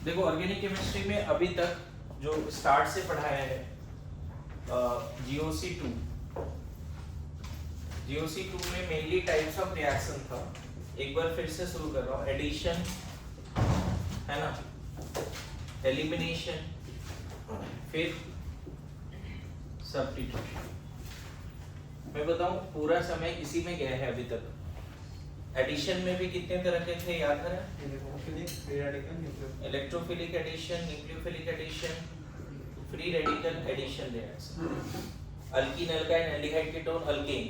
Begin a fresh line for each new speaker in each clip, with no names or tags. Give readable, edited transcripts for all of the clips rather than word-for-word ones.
देखो organic chemistry में अभी तक जो स्टार्ट से पढ़ाया है GOC2 में मेनली टाइप्स ऑफ रिएक्शन था। एक बार फिर से शुरू कर रहा हूँ। एडिशन है ना, एलिमिनेशन, फिर सब्स्टिट्यूशन। मैं बताऊं पूरा समय इसी में गया है अभी तक। एडिशन में भी कितने तरह के थे याद है? Electrophilic addition, nucleophilic addition, free radical addition reaction. Alkene alkyne aldehyde ketone alkane,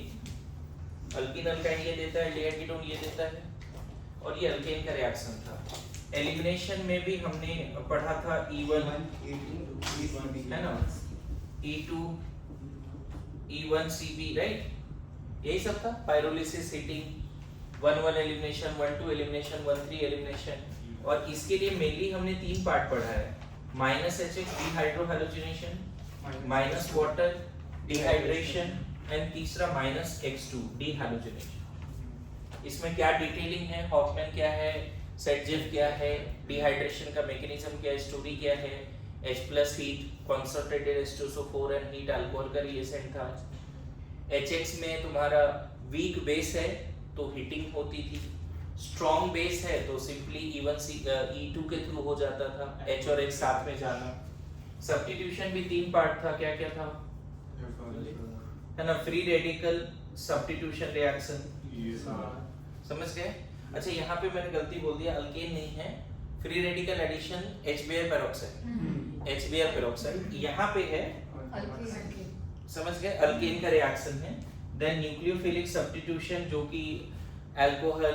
alkene alkyne ये देता है, एल्डिहाइड कीटोन ये देता है, और ये अल्केन का रिएक्शन था। एलिमिनेशन में भी हमने पढ़ा था E1 है ना, E2 E1CB राइट, यही सब था। Pyrolysis, heating, 1-1 elimination, 1-2 elimination, 1-3 elimination. और इसके लिए मेनली हमने 3 पार्ट पढ़ा है। -HX dehydrohalogenation, minus water dehydration, and तीसरा -X2 डिहाइड्रोजनेशन। इसमें क्या डिटेलिंग है, हॉफमैन क्या है, सेटजेफ क्या है, डिहाइड्रेशन का मैकेनिज्म क्या है, स्टोरी क्या है, H+ heat, concentrated H2SO4 and heat alcohol का रिएक्शन था। HX में तुम्हारा वीक बेस है तो हीटिंग होती थी, स्ट्रॉन्ग बेस है तो सिंपली E2 के थ्रू हो जाता था, H और X साथ में जाना। सब्स्टिट्यूशन भी 3 पार्ट था, क्या क्या था है ना, फ्री रेडिकल सब्स्टिट्यूशन रिएक्शन, समझ गए? अच्छा यहाँ पे मैंने गलती बोल दिया, अल्केन नहीं है, free radical addition HBr peroxide, HBr peroxide यहाँ पे है, समझ गए? अल्केन का रिएक्शन है। देन न्यूक्लियोफिलिक सब्स्टिट्यूशन जो कि अल्कोहल,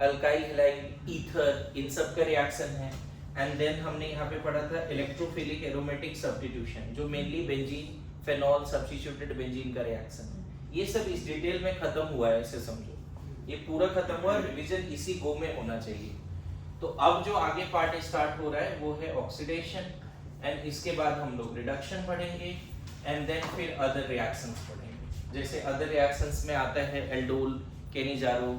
अल्काइल हैलाइड, ईथर, इन सब का रिएक्शन है। एंड देन हमने यहाँ पे पढ़ा था इलेक्ट्रोफिलिक एरोमेटिक सब्स्टिट्यूशन जो mainly benzene, phenol substituted benzene का रिएक्शन है। ये सब इस डिटेल में खत्म हुआ है, ऐसे समझो ये पूरा खत्म हुआ, रिवीजन इसी गो में होना चाहिए। तो अब जो आगे पार्ट स्टार्ट हो रहा है वो है ऑक्सीडेशन, एंड इसके बाद हम लोग रिडक्शन पढ़ेंगे, एंड देन फिर अदर रिएक्शंस पढ़ेंगे। जैसे अदर रिएक्शंस में आता है एल्डोल, केनिजारो,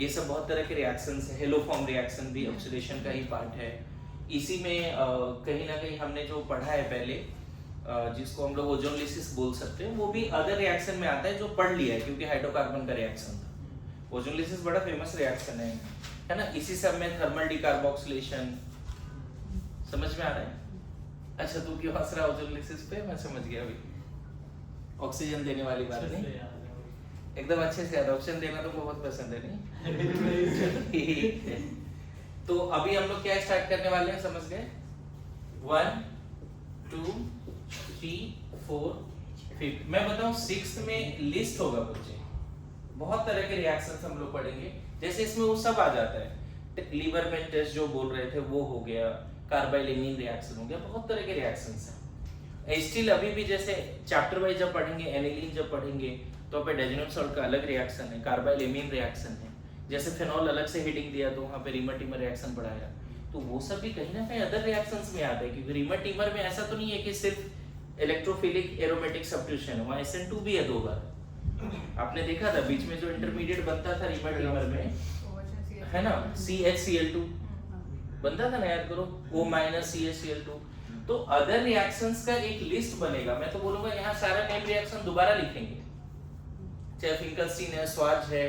ये सब बहुत तरह के रिएक्शंस है। हेलोफॉर्म रिएक्शन भी ऑक्सीडेशन का ही पार्ट है। इसी में कहीं ना कहीं हमने जो पढ़ा है पहले, जिसको हम लोग ओजोनलिसिस बोल सकते हैं, वो भी अदर रिएक्शन में आता है, जो पढ़ लिया है क्योंकि हाइड्रोकार्बन का रिएक्शन था। ओजोनलिसिस बड़ा फेमस रिएक्शन है ना। इसी सब में थर्मल डिकार्बोक्सिलेशन, समझ में आ रहा है? अच्छा तू क्यों हंस रहा ओजोनलिसिस पे? मैं समझ गया अभी, ऑक्सीजन देने वाली बात नहीं, एकदम अच्छे से याद, ऑक्सीजन देना तो बहुत पसंद है नहीं? तो अभी हम लोग क्या स्टार्ट करने वाले हैं, समझ गए? 1 2 3 4 5। मैं बताऊं 6th में लिस्ट होगा बच्चे, बहुत तरह के रिएक्शंस हम लोग पढ़ेंगे। जैसे इसमें वो सब आ जाता है, लीवर में टेस्ट जो बोल रहे थे वो हो गया, कार्बाइलेमिन रिएक्शन हो गया, बहुत तरह के रिएक्शंस हैं। स्टिल अभी भी जैसे चैप्टर वाइज जब पढ़ेंगे, एनिलीन जब पढ़ेंगे तो पे डाइजेनोइक सॉल्ट का अलग रिएक्शन है, कार्बाइलेमिन रिएक्शन है। जैसे फेनॉल अलग से हीटिंग दिया तो वहाँ पे रीमर रिएक्शन पढ़ाया, तो वो सब भी कहीं ना कहीं अदर रिएक्शंस में आते हैं। क्योंकि रीमर में ऐसा तो नहीं है कि सिर्फ इलेक्ट्रोफिलिक एरोमेटिक सब्स्टिट्यूशन है, वहाँ SN2 भी है 2 बार। आपने देखा था बीच में जो इंटरमीडिएट बनता था रीमर में, है ना, CHCl2 बनता था ना, याद करो, O- CHCl2। तो अदर रिएक्शंस का एक लिस्ट बनेगा। मैं तो बोलूंगा यहाँ सारा नेम रिएक्शन दोबारा लिखेंगे, चाहे फिंकलस्टीन है, स्वाज है,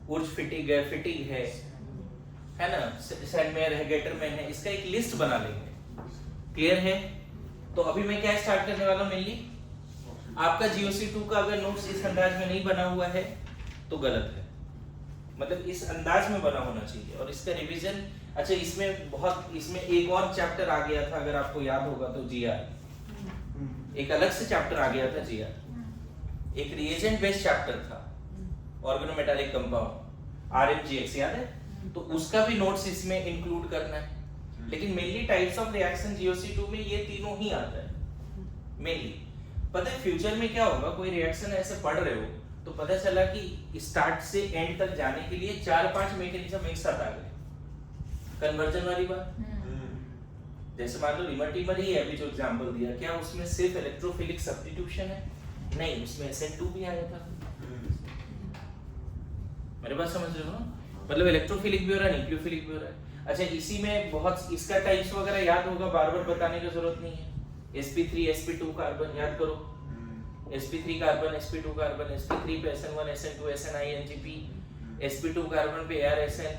उर्ज फिटिग है ना, सैंडमेयर है, गेटरमैन है, इसका एक लिस्ट बना लेंगे। क्लियर है? तो अभी मैं क्या स्टार्ट करने वाला हूँ, मेनली आपका GOC2 का अगर नोट्स इस अंदाज में नहीं बना हुआ है तो गलत है, मतलब इस अंदाज में बना होना चाहिए। और इसका रिवीजन, अच्छा इसमें एक और चैप्टर आ गया था, अगर आपको याद होगा तो GR, एक अलग से चैप्टर आ गया था GR, एक रिएजेंट बेस्ड चैप्टर था, ऑर्गेनोमेटालिक कंपाउंड RMGX, याद है? तो उसका भी नोट्स इसमें इंक्लूड करना है। लेकिन mainly types of reaction GOC2 में ये तीनों ही आता है मेनली। पता है फ्यूचर में क्या होगा, कोई रिएक्शन ऐसे पढ़ रहे हो तो पता चला कि स्टार्ट से एंड तक जाने के लिए 4-5 मैकेनिज्म एक साथ आ गए, कन्वर्जन वाली बात। जैसे मान लो रीमर ही है, अभी जो एग्जांपल दिया, क्या उसमें सिर्फ इलेक्ट्रोफिलिक सब्स्टिट्यूशन है? नहीं, उसमें SN2 भी आया था। मेरे बात समझ रहे हो? मतलब इलेक्ट्रोफिलिक भी हो रहा है, न्यूक्लियोफिलिक भी हो रहा है। अच्छा इसी में बहुत इसका टाइप्स वगैरह याद होगा, बार बार बताने की जरूरत नहीं है। sp3 sp2 कार्बन याद करो, sp3 carbon sp2 carbon, sp3 पे SN1 SN2 SNI NGP, sp2 carbon पे ARSN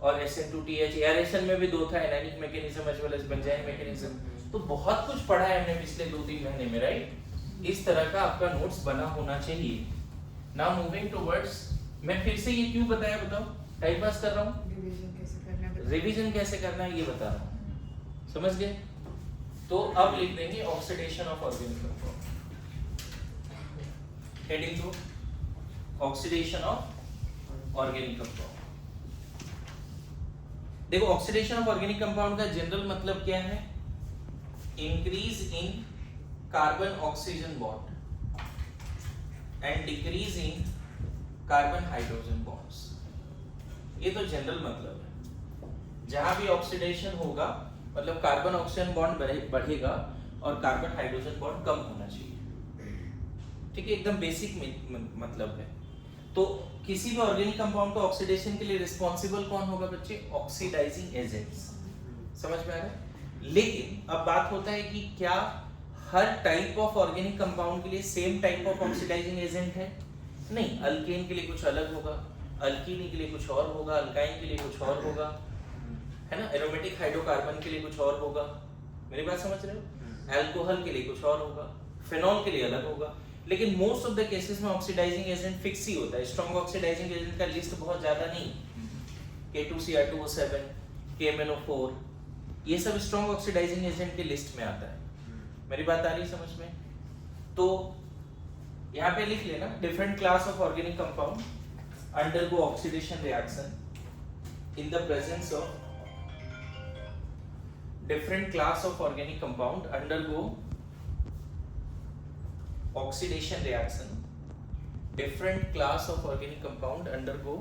और SN2TH। ARSN में भी दो था, anionic mechanism as well as benzyne mechanism. तो बहुत कुछ पढ़ा है हमने पिछले 2-3 महीने में, राइट। इस तरह का आपका नोट्स बना होना चाहिए। नाउ मूविंग टुवर्ड्स, मैं फिर से ये क्यों बताया बताओ, टाइम पास कर रहा हूँ, रिवीजन कैसे करना है ये बता रहा हूँ, समझ गए। तो अब लिख देंगे oxidation of organic compound, heading to oxidation of organic compound. देखो ऑक्सीडेशन ऑफ ऑर्गेनिक कंपाउंड का जनरल मतलब क्या है, increase in carbon oxygen bond and decrease in carbon hydrogen bonds. ये तो जनरल मतलब है। जहां भी ऑक्सीडेशन होगा मतलब कार्बन ऑक्सीजन बॉन्ड बढ़ेगा और कार्बन हाइड्रोजन बॉन्ड कम होना चाहिए, ठीक है, एकदम बेसिक मतलब है। तो किसी भी ऑर्गेनिक कंपाउंड को ऑक्सीडेशन के लिए रिस्पॉन्सिबल कौन होगा बच्चे, ऑक्सीडाइजिंग एजेंट्स, समझ में आ रहा है। लेकिन अब बात होता है कि क्या हर टाइप ऑफ ऑर्गेनिक कंपाउंड के लिए same type of oxidising agent है, नहीं। अल्केन के लिए कुछ अलग होगा, अल्कीन के लिए कुछ और होगा, अल्काइन के लिए कुछ और होगा, है ना। एरोमेटिक हाइड्रोकार्बन के लिए कुछ और होगा, मेरी बात समझ रहे हो। अल्कोहल के लिए कुछ और होगा, फिनॉल के लिए अलग होगा। लेकिन मोस्ट ऑफ द केसेस में ऑक्सीडाइजिंग एजेंट फिक्स ही होता है। स्ट्रॉन्ग ऑक्सीडाइजिंग एजेंट का लिस्ट बहुत ज्यादा नहीं, K2Cr2O7, KMnO4, ये सब स्ट्रॉन्ग ऑक्सीडाइजिंग एजेंट के लिस्ट में आता है। मेरी बात आ रही समझ में। तो यहाँ पे लिख लेना, different class of organic compound undergo oxidation reaction in the presence of, different class of organic compound undergo oxidation reaction, different class of organic compound undergo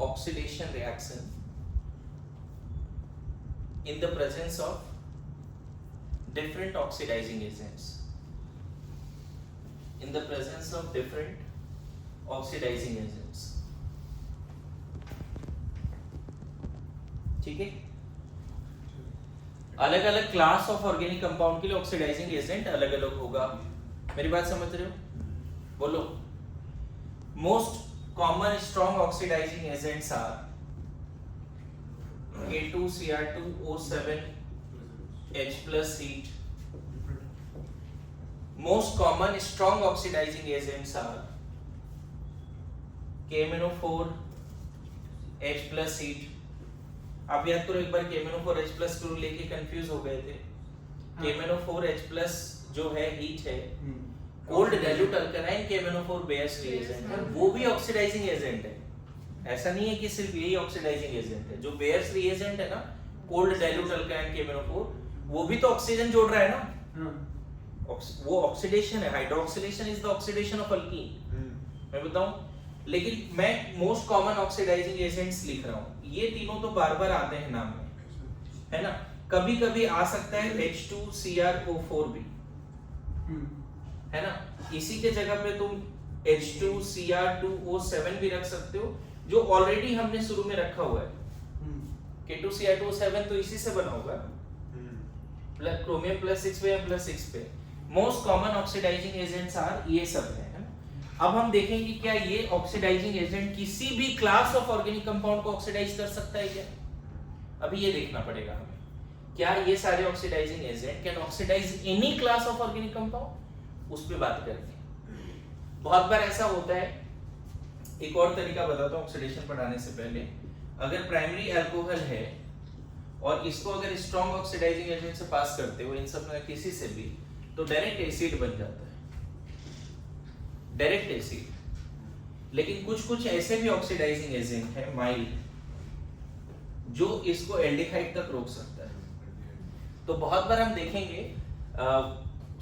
oxidation reaction in the presence of different oxidizing agents, in the presence of different oxidizing agents, ठीक है। अलग अलग class of organic compound के लिए oxidising agent अलग अलग होगा, मेरी बात समझ रहे हो, बोलो। Most common strong oxidising agents are K2Cr2O7 H+ heat. Most common strong oxidizing agents are KMnO4 H+ heat. आप याद करो एक बार KMnO4 H+ क्यों लेके कंफ्यूज हो गए थे। KMnO4 H+ जो है हीट है, कोल्ड डाइल्यूट अल्कनाइन KMnO4 बेयर्स रिएजेंट है, वो भी ऑक्सीडाइजिंग एजेंट है। ऐसा नहीं है कि सिर्फ यही ऑक्सीडाइजिंग एजेंट है। जो बेयर्स रिएजेंट है ना, कोल्ड डाइल्यूट अल्कनाइन KMnO4, वो भी तो ऑक्सीजन जोड़ रहा है ना, वो ऑक्सीडेशन है। Hydroxylation is the oxidation of alkyne, मैं बताऊं। लेकिन मैं मोस्ट कॉमन ऑक्सीडाइजिंग एजेंट्स लिख रहा हूं, ये तीनों तो बार बार आते हैं नाम में, है ना। कभी कभी आ सकता है H2Cr2O4 भी, है ना। इसी के जगह पे तुम H2Cr2O7 भी रख सकते हो, जो ऑलरेडी हमने शुरू में रखा हुआ है। K2Cr2O7 तो इसी से बना होगा, प्लस क्रोमियम +6 पे या +6 पे। Most common oxidising agents are, ये सब है ना। अब हम देखेंगे क्या ये ऑक्सीडाइजिंग एजेंट किसी भी क्लास ऑफ ऑर्गेनिक कंपाउंड को ऑक्सीडाइज कर सकता है क्या, अभी ये देखना पड़ेगा हमें। क्या ये सारे oxidising agent can oxidise any class of organic compound, उस पे बात करेंगे। बहुत बार ऐसा होता है, एक और तरीका बताता हूँ ऑक्सीडेशन पढ़ाने से पहले। अगर प्राइमरी अल्कोहल है और इसको अगर स्ट्रॉन्ग ऑक्सीडाइजिंग एजेंट से पास करते हो, इन सब में किसी से भी, तो डायरेक्ट एसिड बन जाता है, डायरेक्ट एसिड। लेकिन कुछ कुछ ऐसे भी ऑक्सीडाइजिंग एजेंट है माइल्ड, जो इसको एल्डिहाइड तक रोक सकता है। तो बहुत बार हम देखेंगे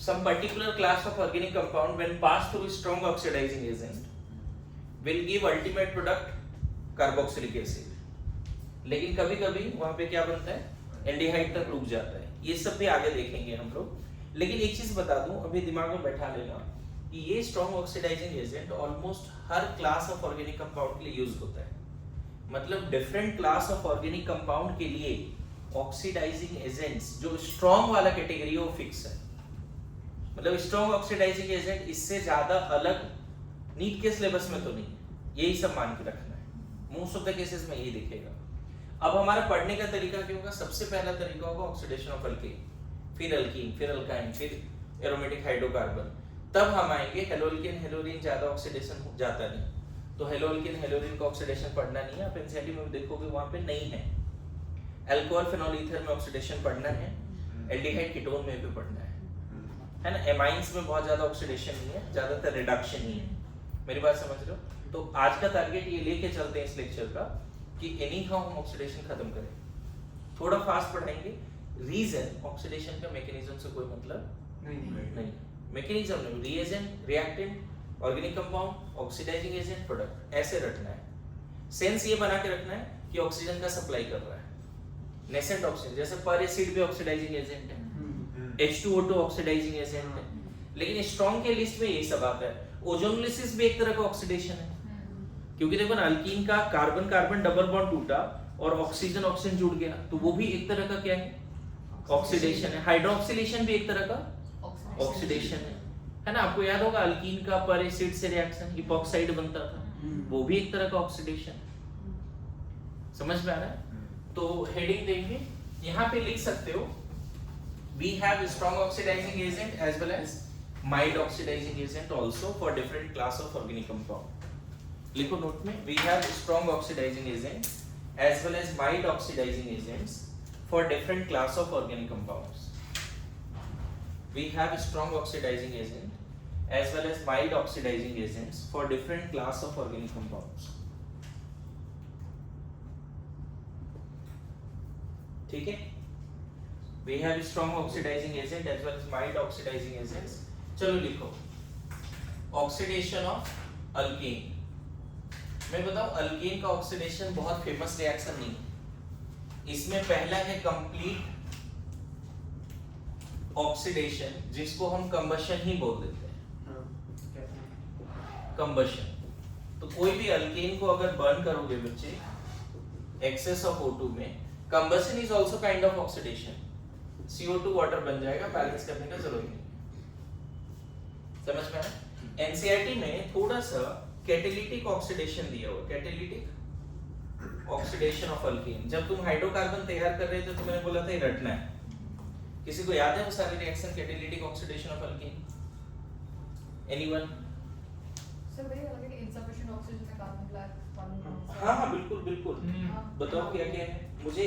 some particular class of organic compound when passed through strong oxidizing agent will give ultimate product carboxylic acid, लेकिन कभी कभी वहां पे क्या बनता है, एल्डिहाइड तक रुक जाता है। ये सब भी आगे देखेंगे हम लोग। लेकिन एक चीज बता दूं, अभी दिमाग में बैठा लेना कि ये स्ट्रॉन्ग ऑक्सीडाइजिंग एजेंट ऑलमोस्ट हर क्लास ऑफ ऑर्गेनिक कंपाउंड के लिए यूज होता है। मतलब different class of organic compound के लिए ऑक्सीडाइजिंग एजेंट्स जो स्ट्रॉन्ग वाला कैटेगरी है वो फिक्स है। मतलब स्ट्रॉन्ग ऑक्सीडाइजिंग एजेंट इससे ज्यादा अलग नीट के सिलेबस में तो नहीं है, यही सब मान के रखना है। मोस्ट ऑफ द केसेस में यही दिखेगा। अब हमारा पढ़ने का तरीका क्या होगा? सबसे पहला तरीका होगा ऑक्सीडेशन ऑफ अल्केन, फिर अल्कीन, फिर अल्काइन, फिर एरोमेटिक हाइड्रोकार्बन। तब हम आएंगे हेलोअल्केन हेलोरीन, ज्यादा ऑक्सीडेशन जाता नहीं, तो हेलोअल्केन हेलोरीन का ऑक्सीडेशन पढ़ना नहीं है। आप एनसीईआरटी में देखोगे वहां पे नहीं है। अल्कोहल फेनॉल ईथर में ऑक्सीडेशन पढ़ना है, एल्डिहाइड कीटोन में भी पढ़ना है ना। एमाइंस में बहुत ज्यादा ऑक्सीडेशन नहीं है, ज्यादातर रिडक्शन ही है। मेरी बात समझ रहे हो? तो आज का टारगेट ये लेके चलते हैं इस लेक्चर का कि एनी हाउ हम ऑक्सीडेशन खत्म करें। थोड़ा फास्ट पढ़ाएंगे। रीजन ऑक्सीडेशन का मैकेनिज्म से कोई मतलब नहीं। मैकेनिज्म नहीं, reagent, reactant, organic compound, oxidising agent, product, ऐसे रखना है। सेंस ये बना के रखना है कि ऑक्सीजन का सप्लाई कर रहा है। नेसेंट ऑक्सीजन जैसे पर एसिड भी ऑक्सीडाइजिंग एजेंट है, H2O2 ऑक्सीडाइजिंग एजेंट है, लेकिन स्ट्रॉन्ग के लिस्ट में यही सब आता है। ओजोनोलिसिस भी एक तरह का ऑक्सीडेशन है, क्योंकि देखो ना अल्कीन का कार्बन कार्बन डबल बॉन्ड टूटा और ऑक्सीजन ऑक्सीजन जुड़ गया, तो वो भी एक तरह का क्या है? ऑक्सीडेशन है। हाइड्रोक्सिलेशन भी एक तरह का ऑक्सीडेशन है ना। आपको याद होगा अल्कीन का पर एसिड से रिएक्शन इपॉक्साइड बनता था, वो भी एक तरह का ऑक्सीडेशन। समझ में आ रहा है? तो हेडिंग देंगे, यहाँ पे लिख सकते हो we have strong oxidizing agent as well as mild oxidizing agent also for different class of organic compound. लिखो नोट में, we have strong oxidizing agent as well as mild oxidizing agents for different class of organic compounds. We have strong oxidizing agent as well as mild oxidizing agents for different class of organic compounds. ठीक है? We have strong oxidizing agent as well as mild oxidizing agents. चलो लिखो oxidation of alkane. मैं बताऊं alkane का oxidation बहुत famous reaction नहीं है। इसमें पहला है कंप्लीट ऑक्सीडेशन, जिसको हम कंबशन ही बोल देते हैं, कंबशन। तो कोई भी अल्केन को अगर बर्न करोगे बच्चे एक्सेस ऑफ O2 में, combustion is also kind of oxidation. CO2 water बन जाएगा, बैलेंस करने का जरूरत नहीं। समझ में आया? एनसीईआरटी में थोड़ा सा कैटालिटिक ऑक्सीडेशन दिया हुआ, कैटालिटिक ऑक्सीडेशन ऑफ अल्कीन। जब तुम हाइड्रोकार्बन तैयार कर रहे थे तो मैंने बोला था ये रटना है। किसी को याद है वो सारे reaction catalytic oxidation of alkyne? Anyone?
Sir मेरे को लगा कि इनसफिशिएंट ऑक्सीजन में कार्बन ब्लैक।
हाँ बिल्कुल बिल्कुल। बताओ क्या क्या है? मुझे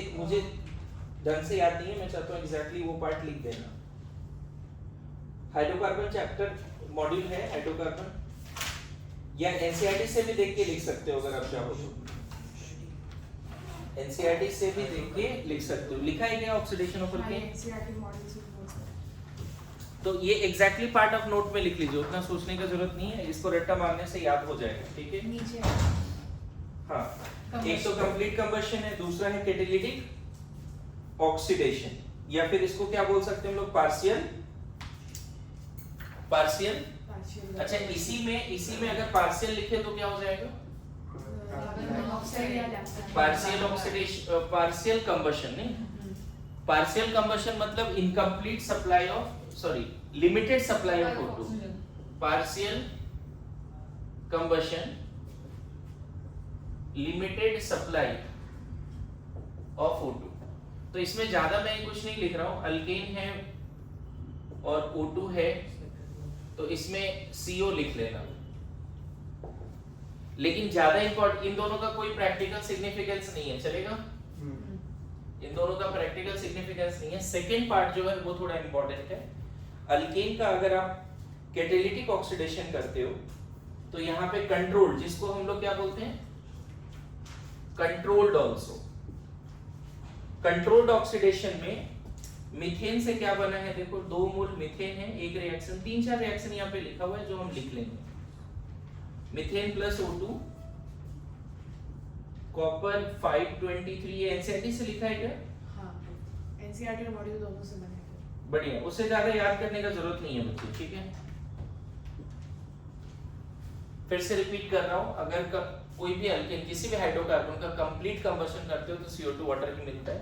ढंग से याद नहीं है, मैं चाहता हूँ एग्जैक्टली वो पार्ट लिख देना। हाइड्रोकार्बन चैप्टर मॉड्यूल है हाइड्रोकार्बन, या एनसीईआरटी से भी देख के लिख सकते हो अगर आप चाहो तो। एनसीईआरटी से भी देख के लिख सकते हो। लिखा है क्या oxidation of alkane?
NCERT module से बोल सकते।
तो ये एग्जैक्टली पार्ट ऑफ नोट में लिख लीजिए, उतना सोचने की जरूरत नहीं है, इसको रट्टा मारने से याद हो जाएगा। ठीक है?
नीचे
हाँ, एक तो कंप्लीट कंबशन है, दूसरा है कैटालिटिक ऑक्सीडेशन, या फिर इसको क्या बोल सकते हैं हम लोग? पार्शियल। अच्छा, इसी में अगर पार्शियल लिखे तो क्या हो जाएगा? Partial oxidation, partial combustion. नहीं, पार्शियल कंबशन मतलब incomplete supply of, sorry limited supply of O2। Partial combustion, limited supply of O2। तो इसमें ज्यादा मैं कुछ नहीं लिख रहा हूं, अल्केन है और O2 है, तो इसमें CO लिख लेना। लेकिन ज्यादा इंपॉर्टेंट, इन दोनों का कोई प्रैक्टिकल सिग्निफिकेंस नहीं है, चलेगा? इन दोनों का प्रैक्टिकल सिग्निफिकेंस नहीं है। सेकेंड पार्ट जो है वो थोड़ा इंपॉर्टेंट है। अल्केन का अगर आप कैटालिटिक ऑक्सीडेशन करते हो तो यहाँ पे कंट्रोल, जिसको हम लोग क्या बोलते हैं? Controlled also. कंट्रोल्ड ऑक्सीडेशन में मीथेन से क्या बना है? देखो 2 मोल मीथेन है, एक रिएक्शन, 3-4 रिएक्शन यहाँ पे लिखा हुआ है जो हम लिख लेंगे। मीथेन प्लस O2, कॉपर 523, ये एनसीईआरटी से लिखा है क्या?
हाँ, एनसीईआरटी और मॉड्यूल दोनों से बने हैं।
बढ़िया, उससे ज्यादा याद करने का जरूरत नहीं है बच्चे। ठीक है, फिर से रिपीट कर रहा हूं, अगर कोई भी अल्केन किसी भी हाइड्रोकार्बन का कंप्लीट कंबशन करते हो तो CO2 वाटर ही मिलता है।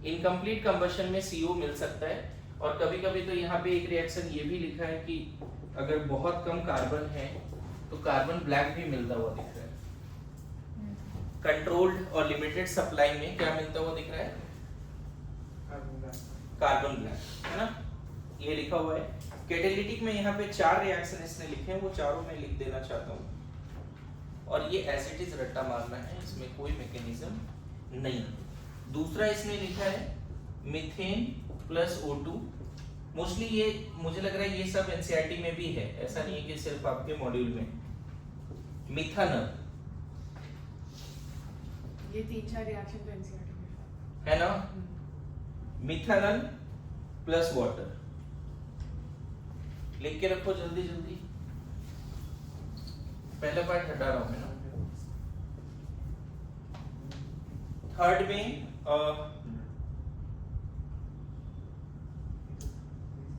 इनकम्प्लीट कंबशन में CO मिल सकता है, और कभी-कभी तो यहाँ पे एक रिएक्शन ये भी लिखा है कि अगर बहुत कम कार्बन है तो कार्बन ब्लैक भी मिलता हुआ दिख रहा है। कंट्रोल्ड और लिमिटेड सप्लाई में क्या मिलता हुआ दिख रहा है? कार्बन ब्लैक, है ना, ये लिखा हुआ है। कैटालिटिक में यहाँ पे 4 रिएक्शन इसने लिखे हैं, वो चारों मैं लिख देना चाहता हूँ, और ये एज इट इज रट्टा मारना है, इसमें कोई मैकेनिज्म नहीं। दूसरा इसने लिखा है मीथेन प्लस O2। मोस्टली ये मुझे लग रहा है ये सब एनसीईआरटी में भी है, ऐसा नहीं है कि सिर्फ आपके मॉड्यूल में। मिथानल,
ये 3-4 रिएक्शन तो एनसीईआरटी में
है ना, मिथानल प्लस वाटर, लिख के रखो जल्दी जल्दी। पहला पार्ट हटा रहा हूं मैं ना। थर्ड में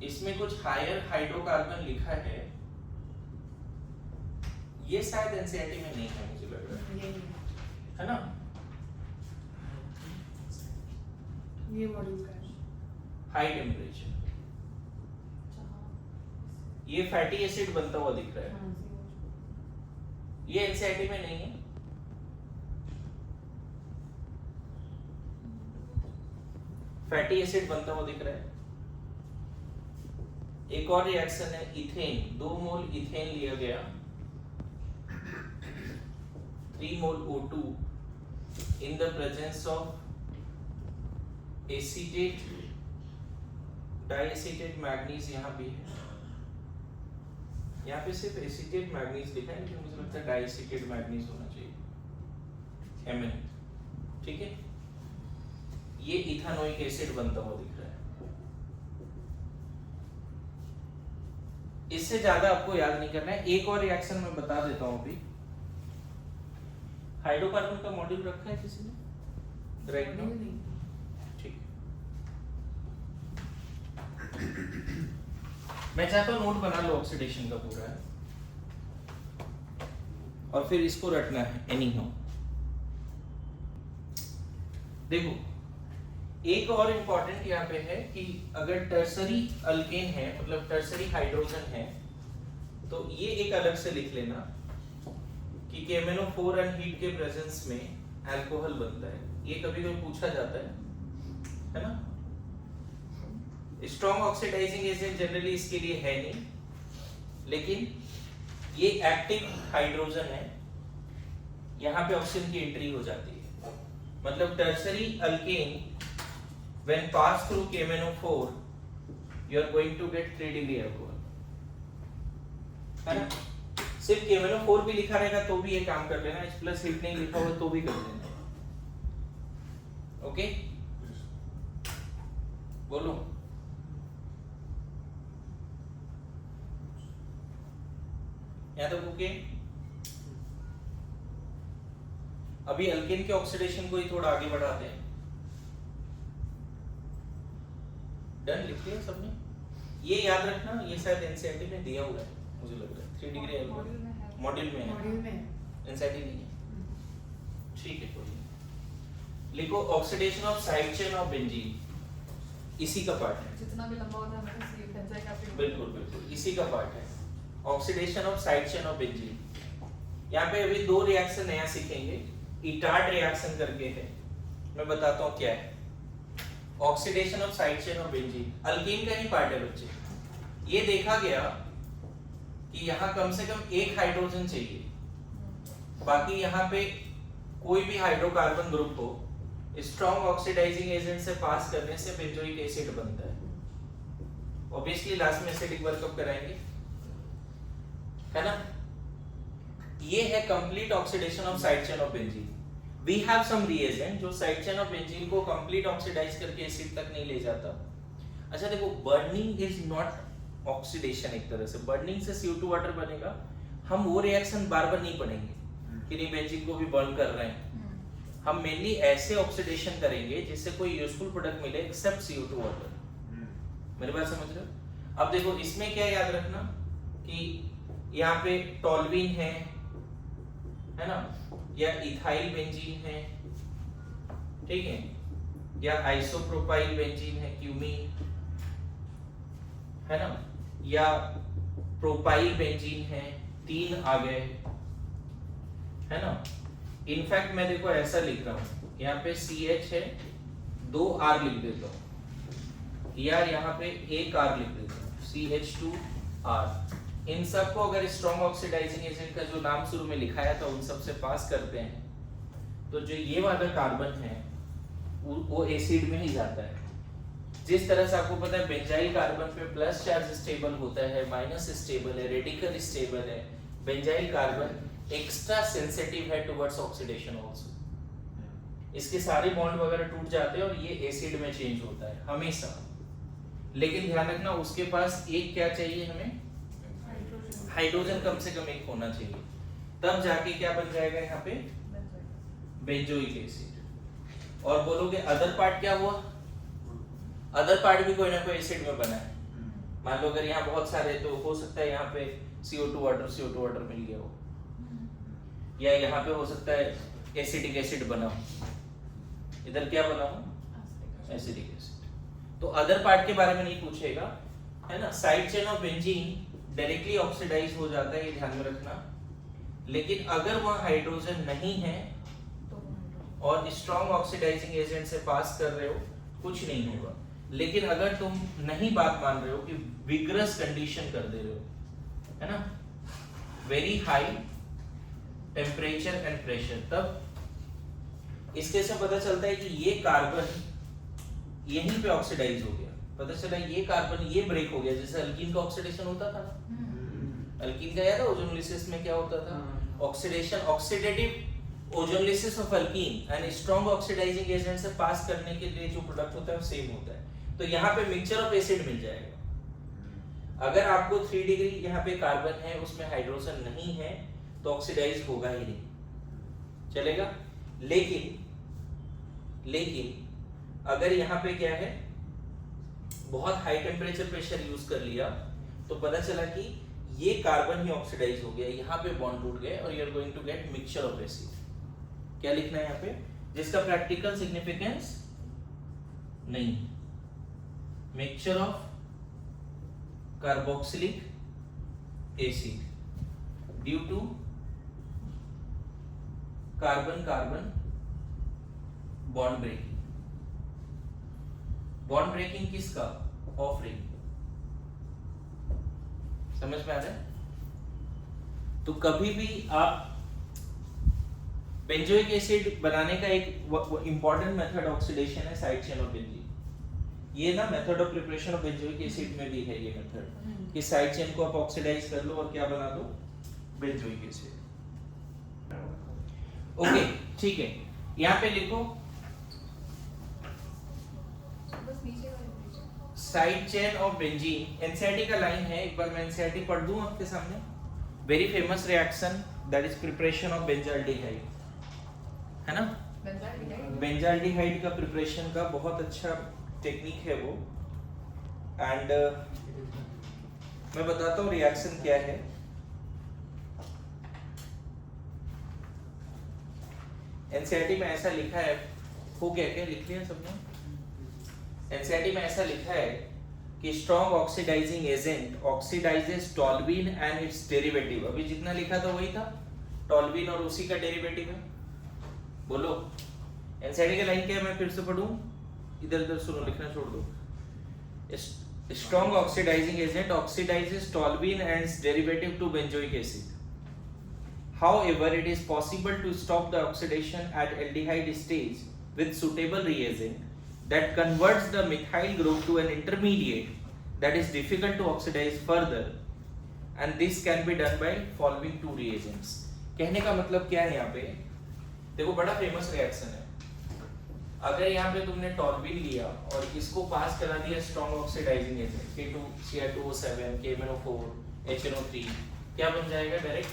इसमें कुछ हायर हाइड्रोकार्बन लिखा है, ये शायद एनसीईआरटी में नहीं है मुझे लग रहा है ना।
ये मॉड्यूल का है।
हाई टेम्परेचर, ये फैटी एसिड बनता हुआ दिख रहा है, ये एनसीईआरटी में नहीं है। फैटी एसिड बनता हुआ दिख रहा है। एक और रिएक्शन है इथेन, 2 मोल इथेन लिया गया, 3 mole O2 in the presence of acetate diacetate manganese, यहाँ भी है, यहाँ पे सिर्फ एसिटेट मैग्नीज लिखा है, लेकिन मुझे लगता है डाइएसिटेट मैग्नीज होना चाहिए, Mn, ठीक है। ये इथानोइक एसिड बनता हुआ दिख रहा है। इससे ज्यादा आपको याद नहीं करना है। एक और रिएक्शन मैं बता देता हूं अभी। हाइड्रोकार्बन का मॉड्यूल रखा है किसी ने? राइट नो, ठीक। मैं चाहता हूं नोट बना लो ऑक्सीडेशन का पूरा, और फिर इसको रटना है एनी हाउ। देखो एक और इम्पोर्टेंट यहाँ पे है कि अगर टर्सरी अल्केन है, मतलब टर्सरी हाइड्रोजन है, तो ये एक अलग से लिख लेना कि KMnO4 अनहीट के प्रेजेंस में अल्कोहल बनता है। ये कभी कभी पूछा जाता है ना। स्ट्रॉन्ग ऑक्सीडाइजिंग एजेंट जनरली इसके लिए है नहीं, लेकिन ये एक्टिव हाइड्रोजन है, यहाँ पे ऑक्सीजन की एंट्री हो जाती है। मतलब tertiary alkane when pass through KMnO4 you are going to get 3 degree alcohol, है ना। सिर्फ KMnO4 भी लिखा रहेगा तो भी ये काम कर लेना, H प्लस हीट नहीं लिखा हुआ तो भी कर लेना, ओके। बोलो यहाँ तक ओके। अभी अल्केन के ऑक्सीडेशन को ही थोड़ा आगे बढ़ाते हैं। डन, लिख लिया सबने? ये याद रखना, ये शायद एनसीईआरटी में दिया हुआ है मुझे लग रहा है, 3 डिग्री मॉड्यूल में है, एनसीईआरटी नहीं है, ठीक है। कोई लिखो oxidation of side chain of benzene, इसी का पार्ट है।
जितना भी लंबा होता है हमें सी बेंजाइक एसिड,
बिल्कुल बिल्कुल इसी का पार्ट है, oxidation of side chain of benzene. यहाँ पे अभी 2 रिएक्शन नया सीखेंगे, इटार्ड रिएक्शन करके है, मैं बताता हूँ क्या है। Oxidation of side chain of benzene alkyne का ही पार्ट है बच्चे। ये देखा गया कि यहाँ कम से कम एक हाइड्रोजन चाहिए, बाकी यहाँ पे कोई भी हाइड्रोकार्बन ग्रुप हो, स्ट्रॉन्ग ऑक्सीडाइजिंग एजेंट से पास करने से बेंजोइक एसिड बनता है। ऑब्वियसली लास्ट में एसिडिक वर्कअप कराएंगे, है ना। ये है complete oxidation of side chain of benzene. We have some reagent जो साइड चेन ऑफ बेंजीन को कंप्लीट ऑक्सीडाइज करके एसिड तक नहीं ले जाता। अच्छा देखो, बर्निंग इज नॉट ऑक्सीडेशन, एक तरह से बर्निंग से CO2 वाटर बनेगा। हम वो रिएक्शन बार बार नहीं पढ़ेंगे कि नहीं बेंजीन को भी बर्न कर रहे हैं। हम मेनली ऐसे ऑक्सीडेशन करेंगे जिससे कोई यूजफुल प्रोडक्ट मिले एक्सेप्ट CO2 वाटर। मेरी बात समझ रहे हो? अब देखो इसमें क्या याद रखना कि यहाँ पे टॉल्यूइन है ना, या इथाइल बेंजीन है, ठीक है, या आइसोप्रोपाइल बेंजीन है, क्यूमीन है ना, या प्रोपाइल बेंजीन है, 3 आ गए, है ना। इनफैक्ट मैं देखो ऐसा लिख रहा हूं, यहाँ पे CH है, 2 R लिख देता हूं, यार यहाँ पे 1 R लिख देता हूं, CH2R। इन सबको अगर स्ट्रॉन्ग ऑक्सीडाइजिंग एजेंट का जो नाम शुरू में लिखाया था उन सब से पास करते हैं, तो जो ये वाला कार्बन है वो एसिड में ही जाता है। जिस तरह से आपको पता है बेंजाइल कार्बन पे प्लस चार्ज स्टेबल होता है, माइनस स्टेबल है, रेडिकल स्टेबल है, बेंजाइल कार्बन एक्स्ट्रा सेंसिटिव है टुवर्ड्स ऑक्सीडेशन आल्सो। इसके सारे बॉन्ड वगैरह टूट जाते हैं और ये एसिड में चेंज होता है हमेशा। लेकिन ध्यान रखना उसके पास एक क्या चाहिए हमें, हाइड्रोजन कम से कम एक होना चाहिए, तब जाके क्या बन जाएगा यहाँ पे बेंजोइक एसिड। और बोलोगे अदर पार्ट क्या हुआ, अदर पार्ट भी कोई ना कोई एसिड में बना है। मान लो अगर यहाँ बहुत सारे, तो हो सकता है यहाँ पे CO2 वाटर मिल गया हो, या यहाँ पे हो सकता है एसिडिक एसिड बना हो, इधर क्या बना हो एसिडिक एसिड। तो अदर पार्ट के बारे में नहीं पूछेगा, है ना। Side chain of benzene directly oxidise हो जाता है, ये ध्यान में रखना। लेकिन अगर वहाँ हाइड्रोजन नहीं है और स्ट्रॉन्ग ऑक्सीडाइजिंग एजेंट से पास कर रहे हो, कुछ नहीं होगा। लेकिन अगर तुम नहीं बात मान रहे हो कि विग्रस कंडीशन कर दे रहे हो, है ना, very high temperature and pressure, तब इसके से पता चलता है कि ये कार्बन यहीं पे ऑक्सीडाइज हो गया। पता चला ये कार्बन ये ब्रेक हो गया, जैसे अल्कीन का ऑक्सीडेशन होता था ना, अल्कीन का याद है ओजोनोलिसिस में क्या होता था, oxidation, oxidative ozonolysis of alkene and strong oxidising agent से पास करने के लिए जो प्रोडक्ट होता है वो सेम होता है। तो यहाँ पे मिक्सचर ऑफ एसिड मिल जाएगा। अगर आपको 3 डिग्री यहाँ पे कार्बन है, उसमें हाइड्रोजन नहीं है, तो ऑक्सीडाइज होगा ही नहीं, चलेगा। लेकिन अगर यहाँ पे क्या है, बहुत हाई टेम्परेचर प्रेशर यूज कर लिया, तो पता चला कि ये कार्बन ही ऑक्सीडाइज हो गया, यहाँ पे बॉन्ड टूट गए और you are going to get mixture of acid. क्या लिखना है यहाँ पे, जिसका प्रैक्टिकल सिग्निफिकेंस नहीं, mixture of carboxylic acid due to carbon carbon bond breaking. Bond breaking किसका, ऑफ रिंग। समझ में आ रहा है। तो कभी भी आप बेंजोइक एसिड बनाने का एक इंपॉर्टेंट मेथड ऑक्सीडेशन है, साइड चेन ऑफ बेंजीन। ये ना method of preparation of benzoic acid में भी है ये मेथड, कि साइड चेन को आप ऑक्सीडाइज कर लो और क्या बना दो, बेंजोइक एसिड। ओके ठीक है, यहाँ पे लिखो side chain of benzene. NCERT का लाइन है, एक बार मैं एनसीईआरटी पढ़ दूं आपके सामने। Very famous reaction that is preparation of benzaldehyde, है ना। बेंजाल्डिहाइड का प्रिपरेशन का बहुत अच्छा टेक्निक है वो। एंड मैं बताता हूँ रिएक्शन क्या है। एनसीईआरटी में ऐसा लिखा है, हो गया क्या, लिख लिया सबने। एनसीईआरटी में ऐसा लिखा है कि strong oxidising agent oxidises toluene and its derivative. अभी जितना लिखा था वही था, टॉल्यूइन और उसी का डेरिवेटिव है। बोलो एनसीईआरटी की लाइन क्या है, मैं फिर से पढ़ूं, इधर उधर सुनो, लिखना छोड़ दो। Strong oxidising agent oxidises toluene and its derivative to benzoic acid. However, it is possible to stop the oxidation at aldehyde stage with suitable reagent that converts the methyl group to an intermediate that is difficult to oxidize further, and this can be done by following 2 reagents. कहने का मतलब क्या है यहाँ पे, देखो बड़ा famous reaction है। अगर यहाँ पे तुमने टॉल्यूइन लिया और इसको पास करा दिया strong oxidising agent K2Cr2O7 KMnO4 HNO3, क्या बन जाएगा, डायरेक्ट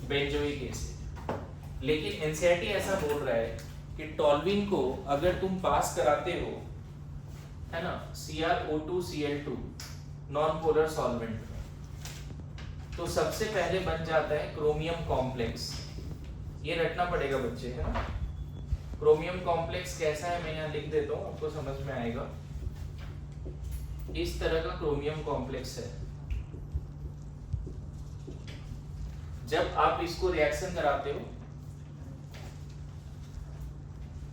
बेंजोइक एसिड। लेकिन एनसीईआरटी ऐसा बोल रहा है कि टॉल्यूइन को अगर तुम पास कराते हो, है ना, CrO2Cl2 नॉन पोलर सॉल्वेंट में, तो सबसे पहले बन जाता है क्रोमियम कॉम्प्लेक्स ये रटना पड़ेगा बच्चे, है ना। क्रोमियम कॉम्प्लेक्स कैसा है मैं यहाँ लिख देता हूँ, आपको समझ में आएगा। इस तरह का क्रोमियम कॉम्प्लेक्स है। जब आप इसको रिएक्शन कराते हो,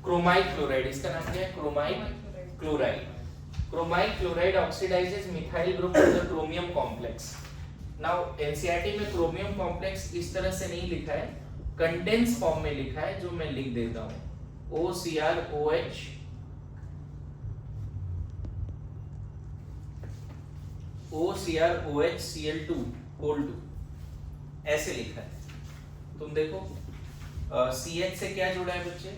क्रोमाइल क्लोराइड, इसका नाम क्या है, chromyl chloride. Chromyl chloride oxidises methyl group of the chromium complex. Now NCERT में क्रोमियम कॉम्प्लेक्स इस तरह से नहीं लिखा है, कंडेंस फॉर्म में लिखा है, जो मैं लिख देता हूं, OCrOH OCrOHCl2 होल 2 ऐसे लिखा है। तुम देखो CH से क्या जुड़ा है बच्चे,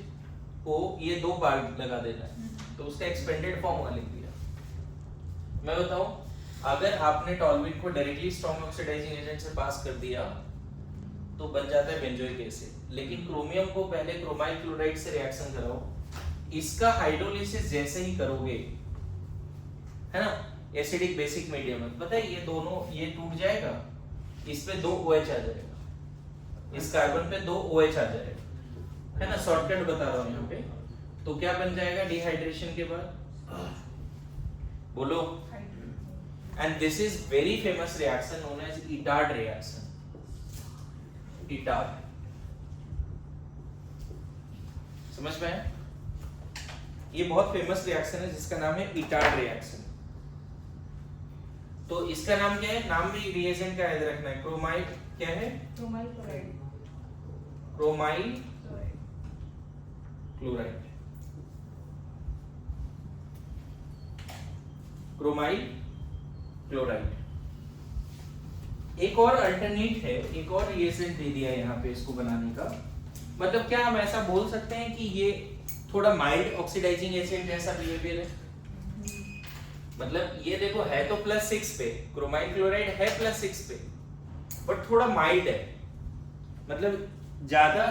O, ये 2 बार लगा देना है, तो उसका एक्सपेंडेड फॉर्म वहां लिख दिया। मैं बताऊं, अगर आपने टॉल्यूइन को डायरेक्टली स्ट्रॉन्ग ऑक्सीडाइजिंग एजेंट से पास कर दिया तो बन जाता है बेंजोइक एसिड, लेकिन क्रोमियम को पहले क्रोमाइल क्लोराइड से रिएक्शन कराओ, इसका हाइड्रोलिसिस जैसे ही करोगे, है ना, एसिडिक बेसिक मीडियम में, पता है ये दोनों ये टूट जाएगा, इस पे 2 OH आ जाएगा, इस कार्बन पे 2 OH आ जाएगा, है ना, शॉर्टकट बता रहा हूं यहाँ पे। तो क्या बन जाएगा डिहाइड्रेशन के बाद, बोलो। And this is very famous reaction known as Etard reaction. Etard, समझ में आया? ये बहुत फेमस रिएक्शन है जिसका नाम है इटार्ड रिएक्शन। तो इसका नाम क्या है, नाम भी रिएजेंट का याद रखना है। क्रोमाइल क्या है,
chromyl chloride,
chromyl chloride, chromyl chloride. एक और अल्टरनेट है, एक और रिएजेंट दे दिया यहाँ पे इसको बनाने का। मतलब क्या हम ऐसा बोल सकते हैं कि ये थोड़ा माइल्ड ऑक्सीडाइजिंग एजेंट जैसा बिहेवियर है? मतलब ये देखो है तो +6 पे, क्रोमाइल क्लोराइड है +6 पे, बट थोड़ा माइल्ड है, मतलब ज्यादा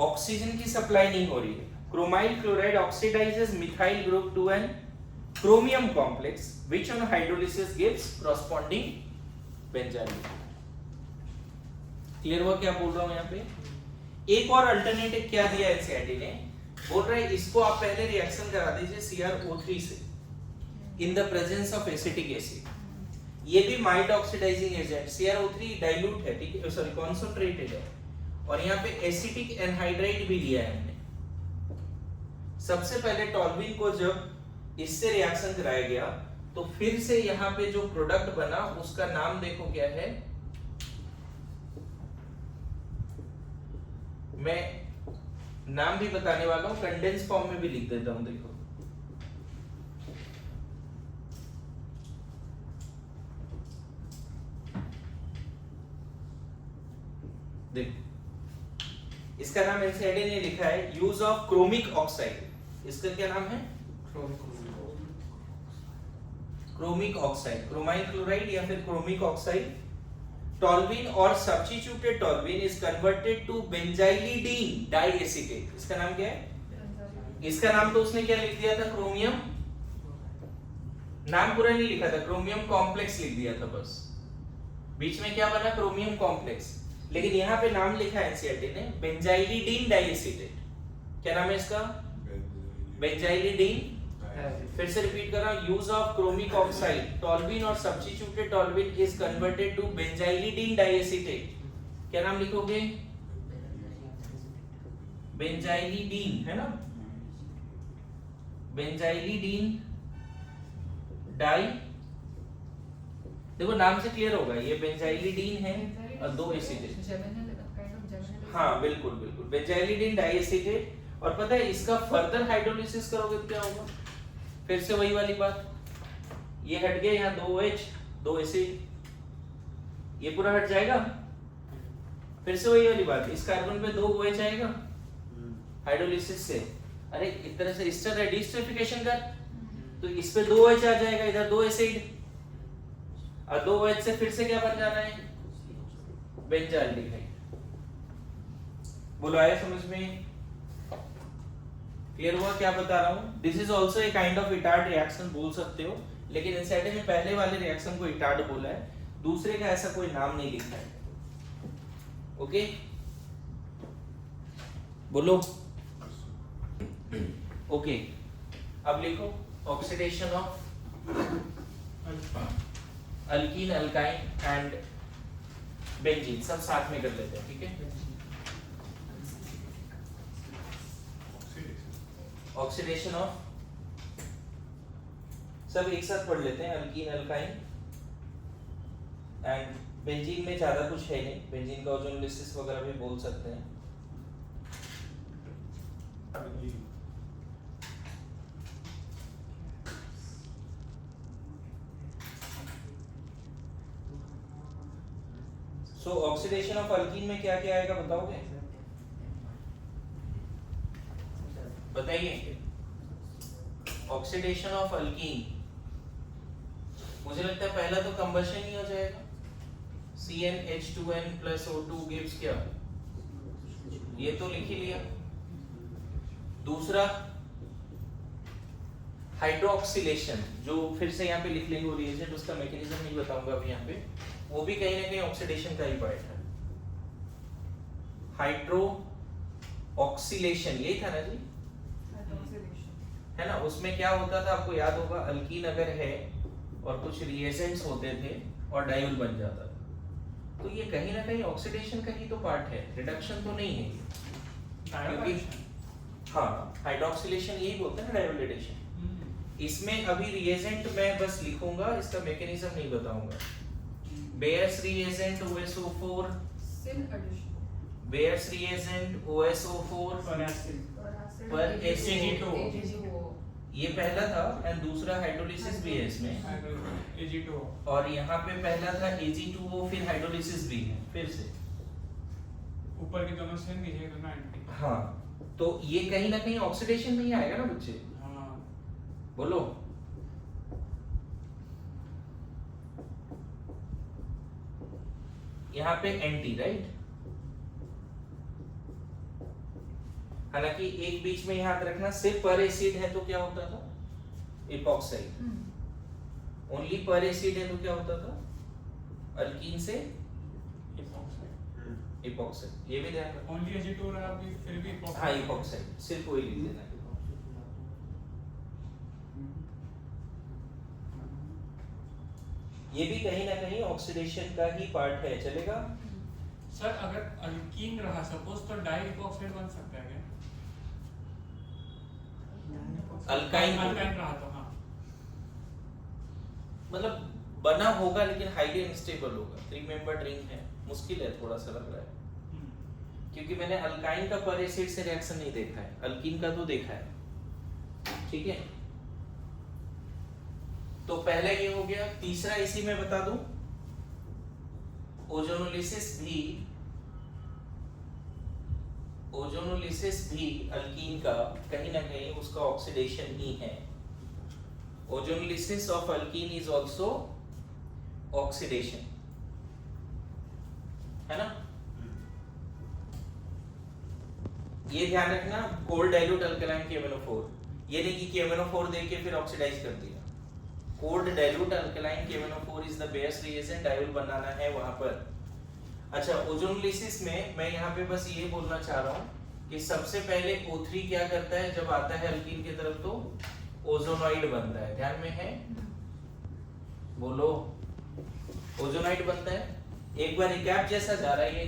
ऑक्सीजन की सप्लाई नहीं हो रही है। Chromyl chloride oxidises methyl group to an chromium complex which on hydrolysis gives corresponding benzyl। क्लियर हुआ क्या बोल रहा हूं यहाँ पे? एक और अल्टरनेटिव क्या दिया एनसीईआरटी ने, बोल रहा है इसको आप पहले रिएक्शन करा दीजिए CrO3 से in the presence of acetic acid. ये भी mild oxidising agent, CrO3 dilute है, ठीक है, सॉरी कॉन्सेंट्रेटेड है, और यहाँ पे एसिटिक एनहाइड्राइड भी लिया है हमने। सबसे पहले टॉल्यूइन को जब इससे रिएक्शन कराया गया तो फिर से यहाँ पे जो प्रोडक्ट बना उसका नाम देखो क्या है, मैं नाम भी बताने वाला हूं, कंडेंस फॉर्म में भी लिख देता हूं, देखो देखो, इसका नाम एनसीईआरटी ने लिखा है यूज ऑफ क्रोमिक ऑक्साइड। इसका क्या नाम है, क्रोमिक ऑक्साइड, क्रोमाइल क्लोराइड या फिर क्रोमिक ऑक्साइड। टॉल्यूइन और substituted toluene is converted to benzylidene diacetate. इसका नाम क्या है, इसका नाम तो उसने क्या लिख दिया था, क्रोमियम, नाम पूरा नहीं लिखा था, क्रोमियम कॉम्प्लेक्स लिख दिया था बस, बीच में क्या बना, क्रोमियम कॉम्प्लेक्स, लेकिन यहाँ पे नाम लिखा है एनसीईआरटी ने बेंजाइलिडीन डाइएसीटेट। क्या नाम है इसका, बेंजाइलिडीन। फिर से रिपीट कर रहा हूं, use of chromic oxide, toluene और substituted toluene is converted to benzylidene diacetate. क्या नाम लिखोगे, बेंजाइलिडीन, है ना, बेंजाइलिडीन डाई, देखो नाम से क्लियर होगा, ये बेंजाइलिडीन है और 2 एसिटेट। हाँ बिल्कुल बिल्कुल, बेंजाइलिडीन डाइएसीटेट। और पता है इसका फर्दर हाइड्रोलिसिस करोगे तो क्या होगा, फिर से वही वाली बात, ये हट गया, यहाँ 2 OH 2 एसिड, ये पूरा हट जाएगा, फिर से वही वाली बात, इस कार्बन पे 2 OH आएगा हाइड्रोलिसिस से। अरे इस तरह से इस तरह डिस्टरिफिकेशन कर तो इस पे 2 OH आ जाएगा, इधर 2 एसिड, और 2 OH से फिर से क्या बन जाना है, बेंजाल्डिहाइड। बोलो आया समझ में, क्लियर हुआ क्या बता रहा हूं? This is also a kind of Etard reaction बोल सकते हो, लेकिन एनसीईआरटी में पहले वाले रिएक्शन को इटार्ड बोला है, दूसरे का ऐसा कोई नाम नहीं लिखा है। ओके बोलो। ओके, अब लिखो oxidation of alkyne, alkyne and benzene, सब साथ में कर लेते हैं, ठीक है। ऑक्सीडेशन ऑफ, सब एक साथ पढ़ लेते हैं, अल्कीन, अल्काइन एंड बेंजीन में ज्यादा कुछ है नहीं, बेंजीन का ओजोनोलिसिस वगैरह भी बोल सकते हैं। सो ऑक्सीडेशन ऑफ अल्कीन में क्या क्या आएगा बताओगे? बताइए। ऑक्सीडेशन ऑफ अल्कीन, मुझे लगता है पहला तो कंबशन ही हो जाएगा, CnH2n plus O2 gives क्या, ये तो लिख ही लिया। दूसरा हाइड्रोक्सिलेशन, जो फिर से यहाँ पे लिख लेंगे रिएजेंट, उसका मैकेनिज्म नहीं बताऊंगा अभी यहाँ पे, वो भी कहीं ना कहीं ऑक्सीडेशन का ही पार्ट है। हाइड्रो ऑक्सीलेशन यही था ना जी, है ना। उसमें क्या होता था आपको याद होगा, अल्कीन अगर है और कुछ रिएजेंट्स होते थे और डायूल बन जाता था, तो ये कहीं ना कहीं ऑक्सीडेशन का ही तो पार्ट है, रिडक्शन तो नहीं है ये, क्योंकि हाँ हाइड्रोक्सिलेशन यही बोलते हैं ना, डायोलिडेशन। इसमें अभी रिएजेंट मैं बस लिखूंगा, इसका मैकेनिज्म नहीं बताऊंगा। Bears reagent OSO4,
sin addition
bears reagent OSO4
per
AgO, ये पहला था, एंड दूसरा हाइड्रोलिसिस भी है इसमें
Ag2O,
और यहाँ पे पहला था Ag2O, फिर हाइड्रोलिसिस भी है फिर से।
ऊपर के दोनों सेम, नीचे के दोनों एंटी।
हाँ, तो ये कहीं ना कहीं ऑक्सीडेशन में ही आएगा ना बच्चे,
हाँ,
बोलो। यहाँ पे एंटी, राइट। हालांकि एक बीच में याद रखना, सिर्फ पर एसिड है तो क्या होता था, इपॉक्साइड। ओनली पर एसिड है तो क्या होता था, अल्कीन से इपॉक्साइड, ये भी ध्यान रखना।
ओनली Ag2 रहा भी, फिर भी
हाँ इपॉक्साइड, सिर्फ वही लिख देना। ये भी कहीं ना कहीं ऑक्सीडेशन का ही पार्ट है, चलेगा।
सर अगर अल्कीन रहा सपोज, तो डाई इपॉक्साइड बन सकता है क्या?
अल्काइन
अल्काइन रहा तो हाँ,
मतलब बना होगा लेकिन हाईली अनस्टेबल होगा, 3 मेंबर्ड रिंग है, मुश्किल है थोड़ा सा लग रहा है, क्योंकि मैंने अल्काइन का पर एसिड से रिएक्शन नहीं देखा है, अल्कीन का तो देखा है, ठीक है। तो पहला ये हो गया। तीसरा इसी में बता दूं, ओजोनोलिसिस भी अल्कीन का कहीं ना कहीं उसका ऑक्सीडेशन ही है। Ozonolysis of alkene is also oxidation, है ना। ये ध्यान रखना, कोल्ड डाइल्यूट अल्कलाइन KMnO4, ये नहीं कि KMnO4 देके फिर ऑक्सीडाइज कर दिया। Cold dilute alkaline KMnO4 is the best reagent, dilute बनाना है वहां पर। अच्छा, ओजोनोलिसिस में मैं यहाँ पे बस ये बोलना चाह रहा हूँ कि सबसे पहले O3 क्या करता है, जब आता है अल्कीन की तरफ तो ओजोनॉइड बनता है, ध्यान में है, बोलो। ओजोनॉइड बनता है। एक बार रिकैप जैसा जा रहा है, ये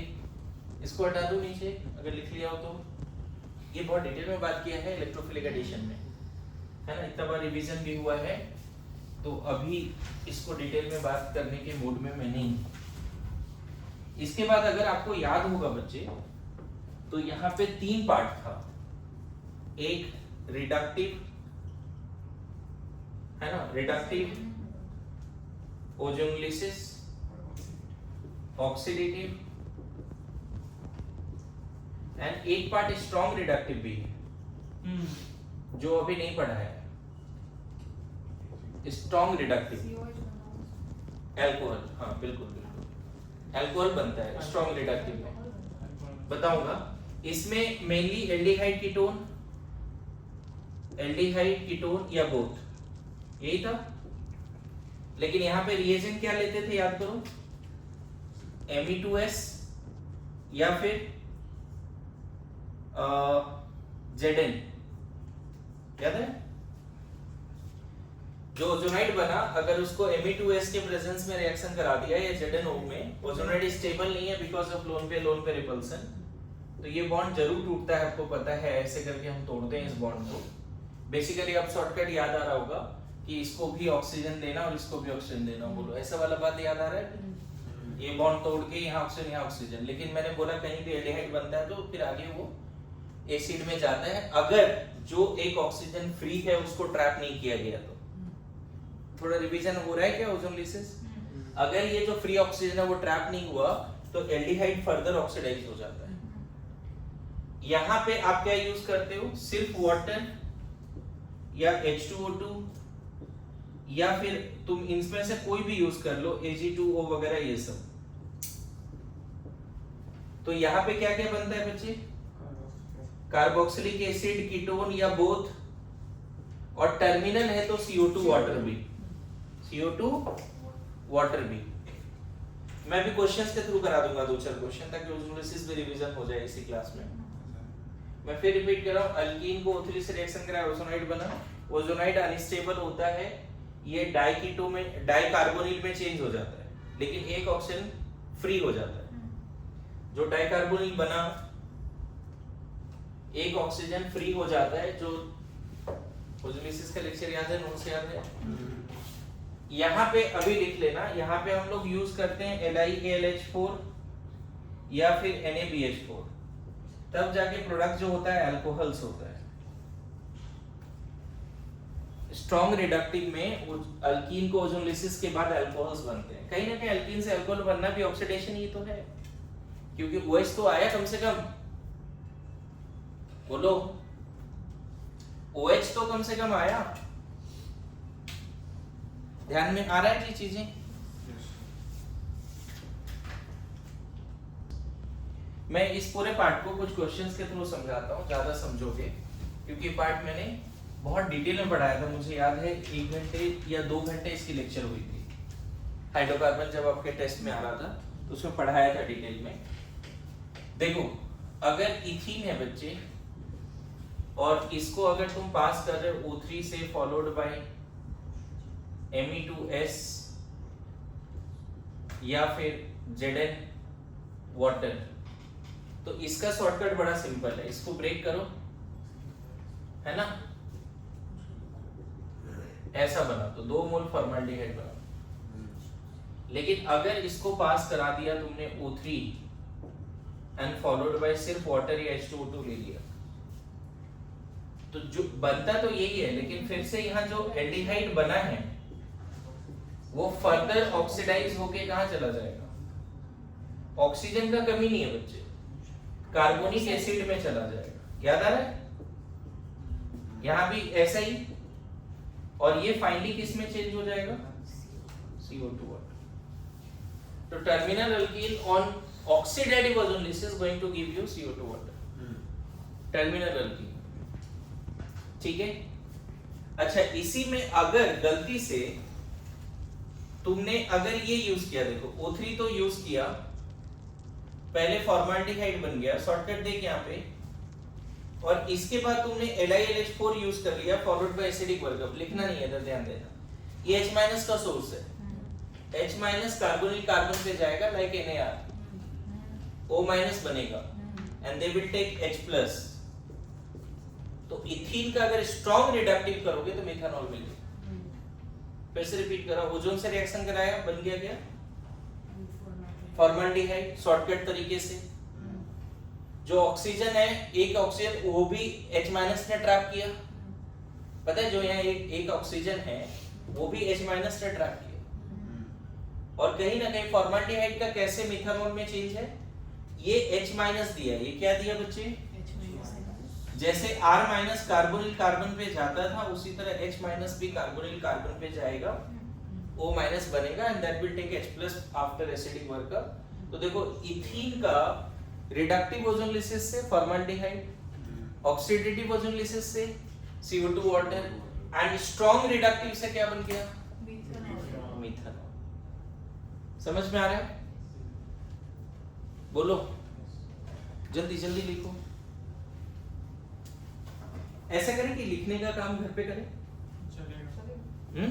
इसको हटा दो नीचे अगर लिख लिया हो तो। ये बहुत डिटेल में बात किया है इलेक्ट्रोफिलिक एडिशन में, है ना, इतना बार रिवीजन भी हुआ है, तो अभी इसको डिटेल में बात करने के मूड में मैं नहीं। इसके बाद अगर आपको याद होगा बच्चे, तो यहाँ पे 3 पार्ट था, एक रिडक्टिव, है ना, रिडक्टिव, ओजोनोलिसिस, ऑक्सीडेटिव, एंड एक पार्ट स्ट्रॉन्ग रिडक्टिव भी है जो अभी नहीं पढ़ा है। स्ट्रॉन्ग रिडक्टिव अल्कोहल, हाँ बिल्कुल बिल्कुल अल्कोहल बनता है स्ट्रॉन्ग रिडक्टिव में, बताऊंगा। इसमें मेनली एल्डिहाइड कीटोन या बोथ, यही था। लेकिन यहाँ पे रिएजेंट क्या लेते थे याद करो, Me2S या फिर Zn, याद है? जो ओजोनाइड बना, अगर उसको Me2S के प्रेजेंस में रिएक्शन करा दिया या ZnO में, ओजोनाइड स्टेबल नहीं है बिकॉज ऑफ लोन पे रिपल्सन, तो ये बॉन्ड जरूर टूटता है, आपको पता है, ऐसे करके हम तोड़ते हैं इस बॉन्ड को। बेसिकली अब शॉर्टकट याद आ रहा होगा कि इसको भी ऑक्सीजन देना और इसको भी ऑक्सीजन देना, बोलो ऐसा वाला बात याद आ रहा है? ये बॉन्ड तोड़ के यहाँ ऑक्सीजन यहाँ ऑक्सीजन, लेकिन मैंने बोला कहीं भी एल्डिहाइड बनता है तो फिर आगे वो एसिड में जाता है, अगर जो एक ऑक्सीजन फ्री है उसको ट्रैप नहीं किया गया तो। थोड़ा रिवीजन हो रहा है क्या ओजोनलिसिस? अगर ये जो फ्री ऑक्सीजन है वो ट्रैप नहीं हुआ तो एल्डिहाइड फर्दर ऑक्सीडाइज हो जाता है। यहाँ पे आप क्या यूज करते हो? सिर्फ वाटर या H2O2 या फिर तुम इनमें से कोई भी यूज कर लो, Ag2O वगैरह ये सब। तो यहाँ पे क्या क्या बनता है बच्चे? कार्बोक्सिलिक एसिड, कीटोन या बोथ, और टर्मिनल है तो CO2 वाटर भी, CO2 वाटर भी। मैं भी क्वेश्चंस के थ्रू करा दूंगा 2-4 क्वेश्चन ताकि ओजोनलिसिस भी रिवीजन हो जाए इसी क्लास में। मैं फिर रिपीट कर रहा हूं, अल्कीन को O3 से रिएक्शन कराया, ओजोनाइड बना। ओजोनाइड अनस्टेबल होता है, ये डाइकीटो में, डाइकार्बोनिल में चेंज हो जाता है, लेकिन एक ऑक्सीजन फ्री हो जाता है। जो डाइकार्बोनिल बना, एक ऑक्सीजन फ्री हो जाता है। जो ओजोनलिसिस का लेक्चर याद है, नोट्स याद है? यहाँ पे अभी लिख लेना, यहाँ पे हम लोग यूज करते हैं LiAlH4 या फिर NaBH4, तब जाके प्रोडक्ट जो होता है अल्कोहल्स होता है। स्ट्रॉन्ग रिडक्टिव में अल्कीन को ओजोनलिसिस के बाद अल्कोहल्स बनते हैं। कहीं ना कहीं अल्कीन से अल्कोहल बनना भी ऑक्सीडेशन ही तो है, क्योंकि OH तो आया कम से कम, बोलो OH तो कम से कम आया। ध्यान में आ रहा है ये चीजें? मैं इस पूरे पार्ट को कुछ क्वेश्चंस के थ्रू समझाता हूँ, ज्यादा समझोगे, क्योंकि पार्ट मैंने बहुत डिटेल में पढ़ाया था। मुझे याद है 1 घंटे या 2 घंटे इसकी लेक्चर हुई थी। हाइड्रोकार्बन जब आपके टेस्ट में आ रहा था तो उसमें पढ़ाया था डिटेल में। देखो, अगर इथीन है बच्चे, और इसको अगर तुम पास कर रहे हो O3 से फॉलोड बाय Me2S या फिर Zn वाटर, तो इसका शॉर्टकट बड़ा सिंपल है, इसको ब्रेक करो, है ना? ऐसा बना तो 2 मोल फॉर्मल्डिहाइड बना। लेकिन अगर इसको पास करा दिया तुमने O3 एंड फॉलोड बाय सिर्फ वाटर या H2O2 ले लिया, तो जो बनता तो यही है, लेकिन फिर से यहाँ जो एल्डिहाइड बना है वो फर्दर ऑक्सीडाइज होके कहाँ चला जाएगा? ऑक्सीजन का कमी नहीं है बच्चे, कार्बोनिक एसिड में चला जाएगा। याद आ रहा है? यहां भी ऐसा ही, और ये फाइनली किस में चेंज हो जाएगा? CO2 water. तो terminal alkene on oxidative ozonolysis going to give you CO2 water, terminal alkene. ठीक है? अच्छा, इसी में अगर गलती से तुमने अगर ये यूज किया, देखो O3 तो यूज किया, पहले फॉर्मल्डिहाइड बन गया, शॉर्टकट देख यहाँ पे, और इसके बाद तुमने LiLH4 यूज कर लिया फॉरवर्ड बाय एसिडिक वर्कअप। लिखना नहीं है इधर, ध्यान देना, ये H- का सोर्स है। H- कार्बोनिल कार्बन पे जाएगा लाइक NaR, O- बनेगा and they will take H+। तो इथीन का अगर स्ट्रॉन्ग रिडक्टिव करोगे तो मेथनॉल मिलेगा। फिर से रिपीट करा, ओजोन से रिएक्शन कराया, बन गया क्या? फॉर्मल्डिहाइड, शॉर्टकट तरीके से। जो ऑक्सीजन है, एक ऑक्सीजन वो भी H- ने ट्रैप किया, पता है? जो यहाँ एक ऑक्सीजन है वो भी H- ने ट्रैप किया। और कहीं ना कहीं फॉर्मल्डिहाइड का कैसे मिथानॉल में चेंज है? ये H- दिया, ये क्या दिया बच्चे? जैसे R- कार्बोनिल कार्बन पे जाता था, उसी तरह H- भी कार्बोनिल कार्बन पे जाएगा, O- बनेगा and that will take H+ after acidic workup. तो देखो, इथीन का रिडक्टिव ओजोनलिसिस से फॉर्मल्डिहाइड, ऑक्सीडेटिव ओजोनलिसिस से CO2 water, and strong reductive से क्या बन गया? मीथेनॉल। समझ में आ रहा है? बोलो, जल्दी जल्दी लिखो। ऐसा करें कि लिखने का काम घर पे करें।
चलेगा।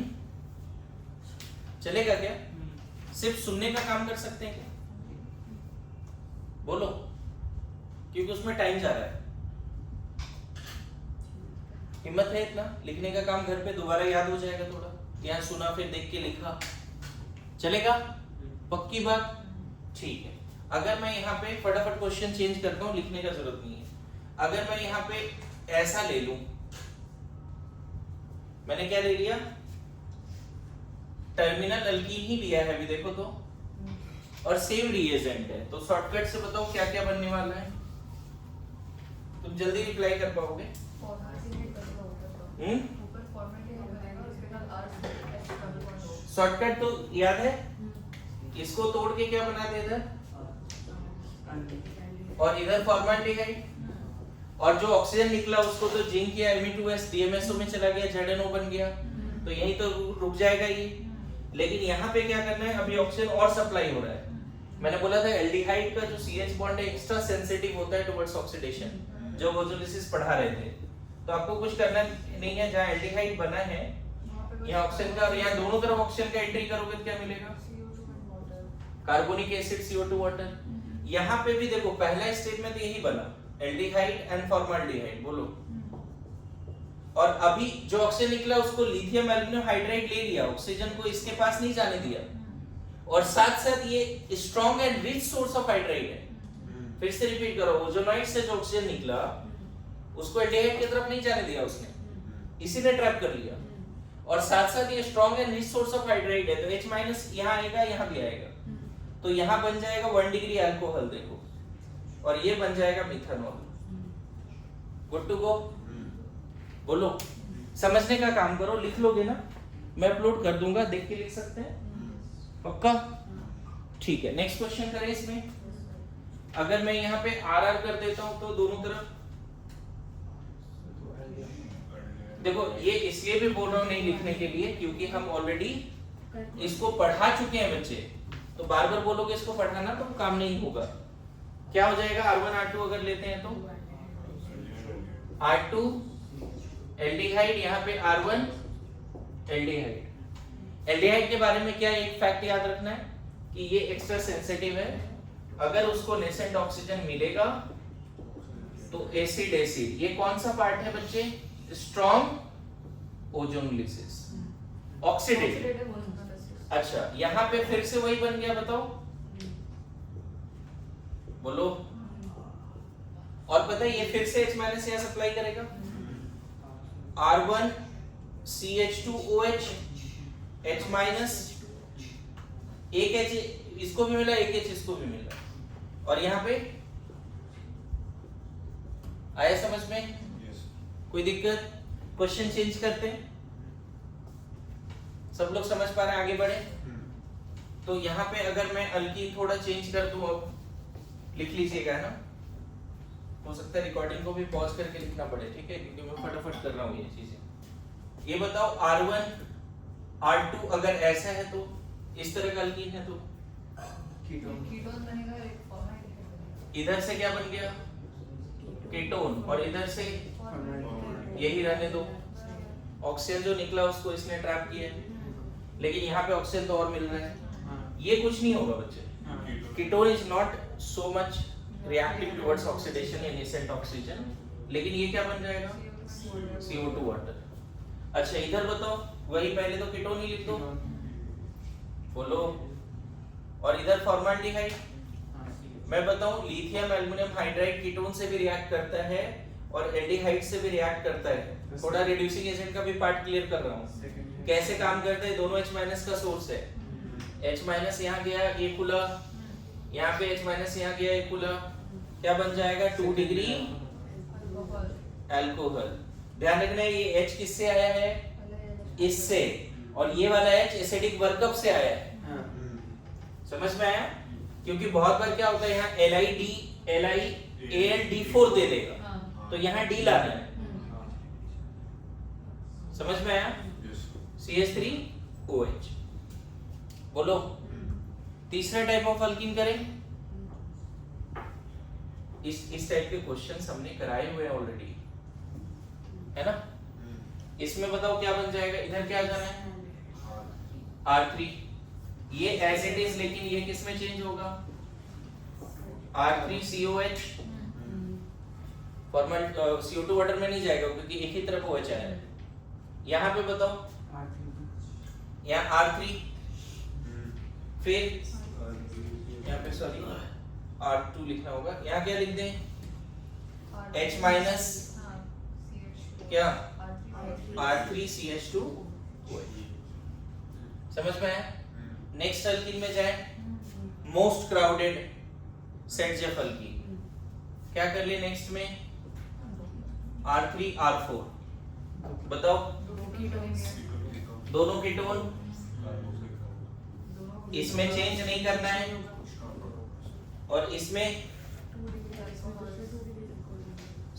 चलेगा क्या? सिर्फ सुनने का काम कर सकते हैं क्या? बोलो, क्योंकि उसमें टाइम जा रहा है। हिम्मत है इतना? लिखने का काम घर पे दोबारा याद हो जाएगा थोड़ा, यहाँ सुना फिर देख के लिखा, चलेगा? पक्की बात? ठीक है। अगर मैं यहाँ पे फटाफट क्वेश्चन चेंज करता हूँ, लिखने का जरूरत नहीं है। अगर मैं यहाँ पे ऐसा ले लूं, मैंने क्या ले लिया? टर्मिनल अल्कीन ही लिया है अभी, देखो तो, और सेम रिएजेंट है, तो शॉर्टकट से बताओ क्या क्या बनने वाला है? तुम जल्दी रिप्लाई कर पाओगे?
ऊपर फॉर्मेट बनेगा, उसके बाद
शॉर्टकट तो याद है? इसको तोड़ के क्या बना दे इधर, और इधर फॉर्माल्डिहाइड, और जो ऑक्सीजन निकला उसको तो जिंक या Me2S DMSO में चला गया, ZNO बन गया, तो यही तो रुक जाएगा ये। लेकिन यहाँ पे क्या करना है, अभी ऑक्सीजन और सप्लाई हो रहा है। मैंने बोला था एल्डिहाइड का जो CH बॉन्ड है एक्स्ट्रा सेंसिटिव होता है टुवर्ड्स ऑक्सीडेशन, जो ओजोलिसिस पढ़ा रहे थे। तो आपको कुछ करना नहीं है, जहाँ एल्डिहाइड बना है यहाँ ऑक्सीजन का, और यहाँ दोनों तरफ ऑक्सीजन का एंट्री करोगे तो क्या मिलेगा? Carbonic acid, CO2 water. यहाँ पे भी देखो पहला स्टेटमेंट यही बना, एल्डिहाइड एंड फॉर्माल्डिहाइड, बोलो। और अभी जो ऑक्सीजन निकला उसको लिथियम एल्युमिनियम हाइड्राइड ले लिया, ऑक्सीजन को इसके पास नहीं जाने दिया, और साथ साथ ये strong and rich source of hydride है। फिर से रिपीट करो, ओजोनाइड से जो ऑक्सीजन निकला उसको एल्डिहाइड की तरफ नहीं जाने दिया उसने, इसी ने ट्रैप कर लिया, और साथ साथ ये strong and rich source of hydride है, तो H- यहाँ आएगा, यहाँ भी आएगा, तो यहाँ बन जाएगा 1 डिग्री अल्कोहल, देखो, और ये बन जाएगा मिथेनॉल। Good to go? बोलो, समझने का काम करो, लिख लोगे ना? मैं अपलोड कर दूंगा, देख के लिख सकते हैं, पक्का? ठीक है, नेक्स्ट क्वेश्चन करें इसमें। अगर मैं यहाँ पे RR कर देता हूं तो दोनों तरफ, देखो ये इसलिए भी बोल रहा हूं नहीं लिखने के लिए, क्योंकि हम ऑलरेडी इसको पढ़ा चुके हैं बच्चे, तो बार बार बोलोगे इसको पढ़ाना तो काम नहीं होगा। क्या हो जाएगा? R1 R2 अगर लेते हैं तो R2 एल्डिहाइड, यहाँ पे R1 एल्डिहाइड। एल्डिहाइड के बारे में क्या एक फैक्ट याद रखना है कि ये एक्स्ट्रा सेंसिटिव है, अगर उसको नेसेंट ऑक्सीजन मिलेगा तो एसिड एसिड, ये कौन सा पार्ट है बच्चे? Strong ozonolysis, oxidative. अच्छा, यहाँ पे फिर से वही बन गया, बताओ, बोलो। और पता है ये फिर से H- यहाँ सप्लाई करेगा, R1 CH2OH, H- एक H इसको भी मिला, एक H इसको भी मिला, और यहाँ पे आया समझ में? कोई दिक्कत? क्वेश्चन चेंज करते हैं, सब लोग समझ पा रहे हैं? आगे बढ़े तो यहाँ पे अगर मैं अल्कीन थोड़ा चेंज कर दूं, अब लिख लीजिएगा ना, हो सकता है रिकॉर्डिंग को भी पॉज करके लिखना पड़े, ठीक है, क्योंकि मैं फटाफट कर रहा हूँ ये चीजें। ये बताओ R1 R2 अगर ऐसा है तो इस तरह का अल्कीन है तो
कीटोन बनेगा, एक फॉर्मेट बनेगा।
इधर से क्या बन गया? कीटोन, और इधर से यही रहने दो, ऑक्सीजन जो निकला उसको इसने ट्रैप किया है, लेकिन यहाँ पे ऑक्सीजन तो और मिल रहा है, ये कुछ नहीं होगा बच्चे। Ketone is not so much reactive towards oxidation या नेसेंट ऑक्सीजन, लेकिन ये क्या बन जाएगा? CO2 water. अच्छा इधर बताओ, वही पहले तो कीटोन ही लिख दो, बोलो। और इधर फॉर्माल्डिहाइड, मैं बताऊं लिथियम एल्युमिनियम हाइड्राइड कीटोन से भी रिएक्ट करता है और एल्डिहाइड से भी रिएक्ट करता है। थोड़ा रिड्यूसिंग एजेंट का भी पार्ट क्लियर कर रहा हूं, कैसे काम करते हैं। दोनों H- का सोर्स है, H- यहाँ गया, ये खुला, यहाँ पे H- यहाँ गया, ये खुला, क्या बन जाएगा? 2 डिग्री अल्कोहल। ध्यान रखना ये H किससे आया है? इससे, और ये वाला H एसिडिक वर्कअप से आया है, समझ में आया? क्योंकि बहुत बार क्या होता है यहाँ LiAlD4 दे देगा, तो यहाँ D लाना है, समझ में आया? CH3OH। बोलो, तीसरा टाइप ऑफ अल्कीन करें। इस टाइप के क्वेश्चंस हमने कराए हुए हैं ऑलरेडी, है ना? इसमें बताओ क्या बन जाएगा, इधर क्या जाना है R3, ये एज इट इज, लेकिन ये किस में चेंज होगा R3COH, फॉर्मल CO2 वाटर में नहीं जाएगा क्योंकि एक ही तरफ OH आया है। यहाँ पे बताओ, यहाँ R3, फिर यहाँ पे सॉरी R2 लिखना होगा, यहाँ क्या लिख दें H माइनस क्या R3CH2, समझ में आया? नेक्स्ट अल्कीन में जाए, most crowded set Jeff alkyne, क्या कर लिए नेक्स्ट में R3R4, बताओ दोनों कीटोन, इसमें चेंज नहीं करना है और इसमें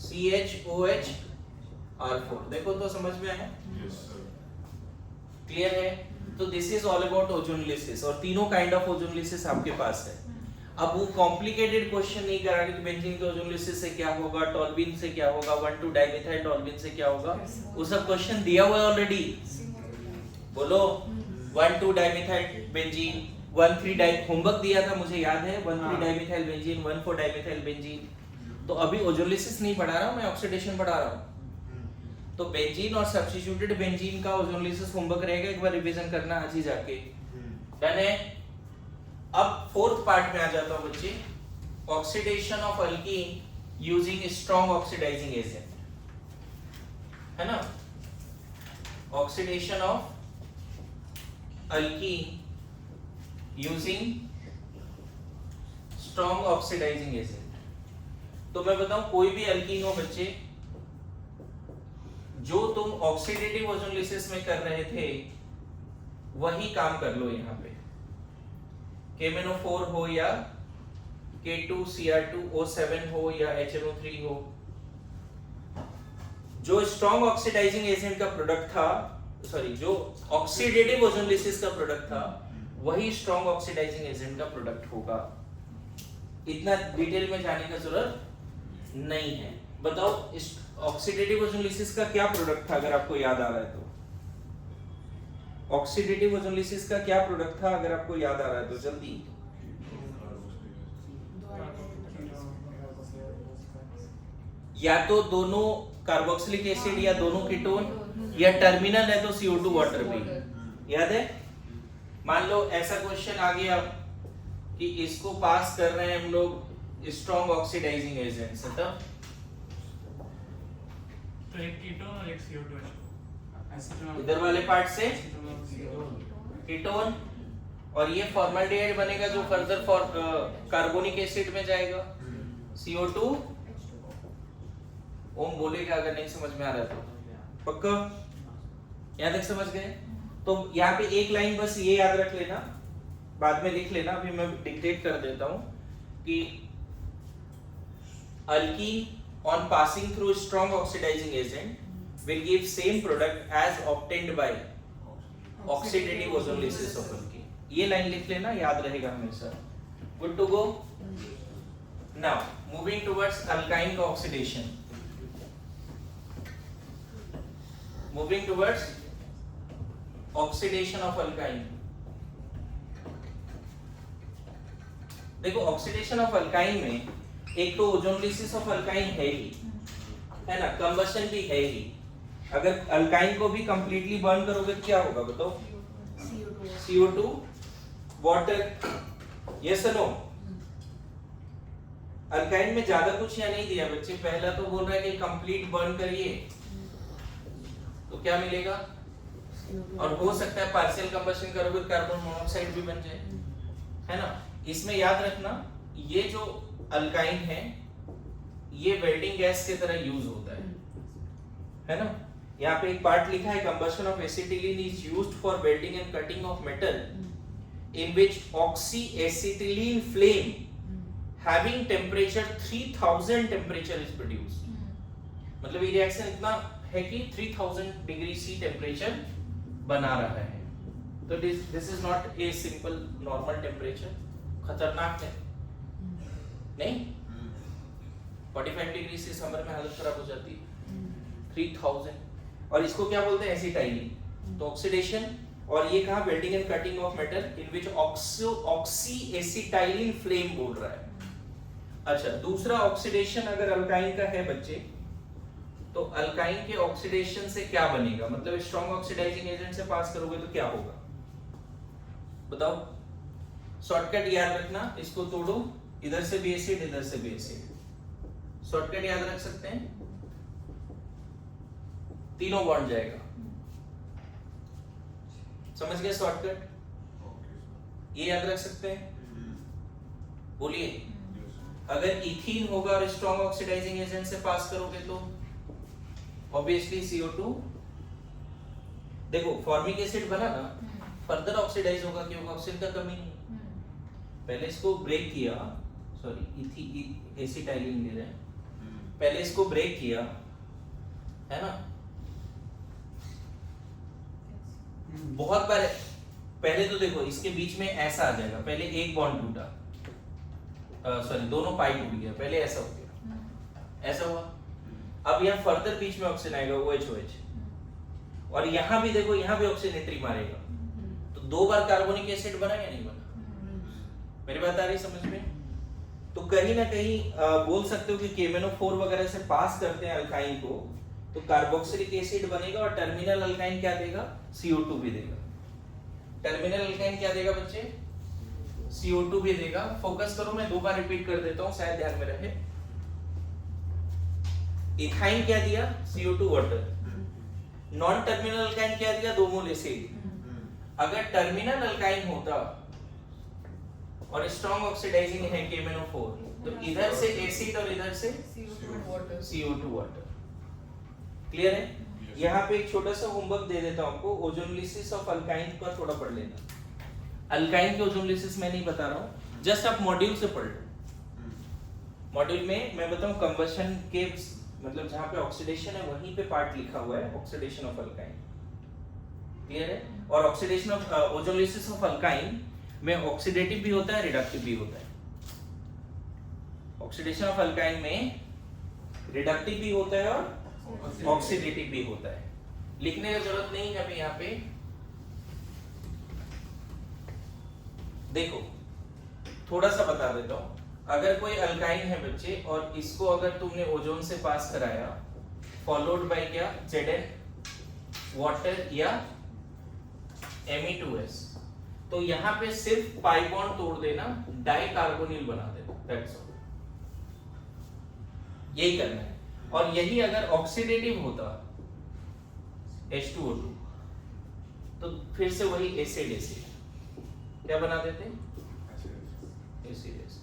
CHOH देखो तो समझ में आया, क्लियर है? तो this is all about ozonolysis और तीनों काइंड ऑफ ओजोनोलिसिस आपके पास है। अब वो कॉम्प्लिकेटेड क्वेश्चन नहीं करा कि बेंजीन के ओजोनोलिसिस से क्या होगा, टॉल्बिन से क्या होगा, 1,2 डाइमिथाइल टॉल्बिन से क्या होगा, वो सब क्वेश्चन दिया हुआ है ऑलरेडी। बोलो 1,2 डाइमिथाइल बेंजीन, 1,3 डाइ होमवर्क दिया था मुझे याद है, 1,3 डाइमिथाइल बेंजीन, 1,4 डाइमिथाइल बेंजीन। तो अभी ओजोनोलिसिस नहीं पढ़ा रहा हूं मैं, ऑक्सीडेशन पढ़ा रहा हूं। तो बेंजीन और सब्स्टिट्यूटेड बेंजीन का ओजोनोलिसिस होमवर्क रहेगा, एक बार रिवीजन करना आज ही जाके, डन है? अब फोर्थ पार्ट में आ जाता हूं बच्चे, oxidation of alkene using strong oxidising agent, है ना? Oxidation of alkene using strong oxidising agent. तो मैं बताऊं कोई भी अल्कीन हो बच्चे, जो तुम ऑक्सीडेटिव ओजोनोलिसिस में कर रहे थे वही काम कर लो यहाँ पे, KMnO4 हो या K2Cr2O7 हो या HNO3 हो, जो स्ट्रॉन्ग ऑक्सीडाइजिंग एजेंट का प्रोडक्ट था, सॉरी जो ऑक्सीडेटिव ओजोनोलिसिस का प्रोडक्ट था वही स्ट्रॉन्ग ऑक्सीडाइजिंग एजेंट का प्रोडक्ट होगा। इतना डिटेल में जाने का जरूरत नहीं है। बताओ ऑक्सीडेटिव ओजोनोलिसिस का क्या प्रोडक्ट था अगर आपको याद आ रहा है तो, ऑक्सीडेटिव ओजोनोलिसिस का क्या प्रोडक्ट था अगर आपको याद आ रहा है तो जल्दी। या तो दोनों कार्बोक्सिलिक एसिड या दोनों कीटोन, या टर्मिनल है तो CO2 वाटर भी, याद है? मान लो ऐसा क्वेश्चन आ गया कि इसको पास कर रहे हैं हम लोग स्ट्रॉन्ग ऑक्सीडाइजिंग एजेंट से, तब
तो एक कीटोन और एक CO2
इधर वाले पार्ट से कीटोन, और ये फॉर्मल्डिहाइड बनेगा जो फर्दर कार्बोनिक एसिड में जाएगा, CO2। ओम बोलेगा अगर नहीं समझ में आ रहा तो, पक्का? यहाँ तक समझ गए? तो यहाँ पे एक लाइन बस ये याद रख लेना, बाद में लिख लेना, अभी मैं डिक्टेट कर देता हूं कि alkene on passing through strong oxidizing agent will give same product as obtained by oxidative ozonolysis of alkene. ये लाइन लिख लेना, याद रहेगा हमेशा। Good to go? Now moving towards alkyne का oxidation. Moving towards oxidation of alkyne. देखो oxidation of alkyne में एक तो ओजोनोलिसिस ऑफ अल्काइन है ही, है ना, कंबशन भी है ही। अगर अल्काइन को भी कंप्लीटली बर्न करोगे तो क्या होगा बताओ? CO2 water, yes no? Alkyne में ज्यादा कुछ या नहीं दिया बच्चे, पहला तो बोल रहा है कि कंप्लीट बर्न करिए तो क्या मिलेगा, और हो सकता है पार्शियल कंबशन करोगे तो कार्बन मोनोऑक्साइड भी बन जाए, है ना। इसमें याद रखना ये जो अल्काइन है ये वेल्डिंग गैस की तरह यूज होता है ना। यहाँ पे एक पार्ट लिखा है, combustion of acetylene is used for welding and cutting of metal in which oxyacetylene flame having temperature 3000 temperature is produced। मतलब ये रिएक्शन इतना है कि 3000 डिग्री सी टेम्परेचर बना रहा है। तो this is not a simple normal temperature, खतरनाक है नहीं। 45 डिग्री से समर में हालत खराब हो जाती है, 3000 और इसको क्या बोलते हैं एसिटाइलिन। तो ऑक्सीडेशन और ये कहा welding and cutting of metal in which oxy acetylene flame बोल रहा है। अच्छा दूसरा ऑक्सीडेशन अगर अल्काइन का है बच्चे तो अल्काइन के ऑक्सीडेशन से क्या बनेगा, मतलब स्ट्रॉन्ग ऑक्सीडाइजिंग एजेंट से पास करोगे तो क्या होगा बताओ। शॉर्टकट याद रखना, इसको तोड़ो, इधर से भी एसिड इधर से भी एसिड, शॉर्टकट याद रख सकते हैं, तीनों बॉन्ड जाएगा। समझ गए शॉर्टकट, ये याद रख सकते हैं। बोलिए अगर इथीन होगा और स्ट्रॉन्ग ऑक्सीडाइजिंग एजेंट से पास करोगे तो ऑब्वियसली CO2। देखो फॉर्मिक एसिड बना ना, फर्दर ऑक्सीडाइज होगा क्योंकि ऑक्सीजन का कमी नहीं। पहले इसको ब्रेक किया, सॉरी एसिटाइलिन ले रहे हैं, पहले इसको ब्रेक किया है ना, बहुत बार। पहले तो देखो इसके बीच में ऐसा आ जाएगा, पहले एक बॉन्ड टूटा, सॉरी दोनों पाई टूट गया, पहले ऐसा हो गया, ऐसा हुआ। अब यहाँ फर्दर बीच में ऑक्सीजन आएगा OH, और यहाँ भी देखो यहाँ भी ऑक्सीजन एंट्री मारेगा, तो दो बार कार्बोनिक एसिड बना या नहीं बना। मेरी बात आ रही समझ में। तो कहीं ना कहीं बोल सकते हो कि KMnO4 वगैरह से पास करते हैं अल्काइन को तो कार्बोक्सिलिक एसिड बनेगा और टर्मिनल अल्काइन क्या देगा, CO2 भी देगा। टर्मिनल अल्काइन क्या देगा बच्चे, CO2 भी देगा। फोकस करो, मैं दो बार रिपीट कर देता हूं शायद ध्यान में रहे। इथाइन क्या दिया, CO2 water. Non terminal alkyne क्या दिया, 2 मोल एसिड। अगर टर्मिनल अल्काइन होता और स्ट्रॉन्ग ऑक्सीडाइजिंग है KMnO4 तो इधर से एसिड और इधर से CO2 वाटर। क्लियर है। यहाँ पे एक छोटा सा होमवर्क दे देता हूं आपको, ओजोनलिसिस ऑफ अल्काइन का थोड़ा पढ़ लेना। अल्काइन के ओजोनलिसिस मैं नहीं बता रहा हूं, जस्ट आप मॉड्यूल से पढ़ लो। मॉड्यूल में मैं बताऊं कंबशन के मतलब जहां पे ऑक्सीडेशन है वहीं पे पार्ट लिखा हुआ है, ऑक्सीडेशन ऑफ अल्काइन। क्लियर है। और oxidation of ozonolysis of alkyne में ऑक्सीडेटिव भी होता है, रिडक्टिव भी होता है। ऑक्सीडेशन ऑफ अल्काइन में रिडक्टिव भी होता है और ऑक्सीडेटिव भी होता है। लिखने की जरूरत नहीं है अभी। यहाँ पे देखो थोड़ा सा बता देता हूं। अगर कोई अल्काइन है बच्चे और इसको अगर तुमने ओजोन से पास कराया फॉलोड बाय क्या, Zn वाटर या Me2S, तो यहाँ पे सिर्फ पाई बॉन्ड तोड़ देना, डाई कार्बोनिल बना देना, दैट्स ऑल। यही करना है। और यही अगर ऑक्सीडेटिव होता H2O2 तो फिर से वही एसिड एसिड क्या बना देते, एसिड एसिड।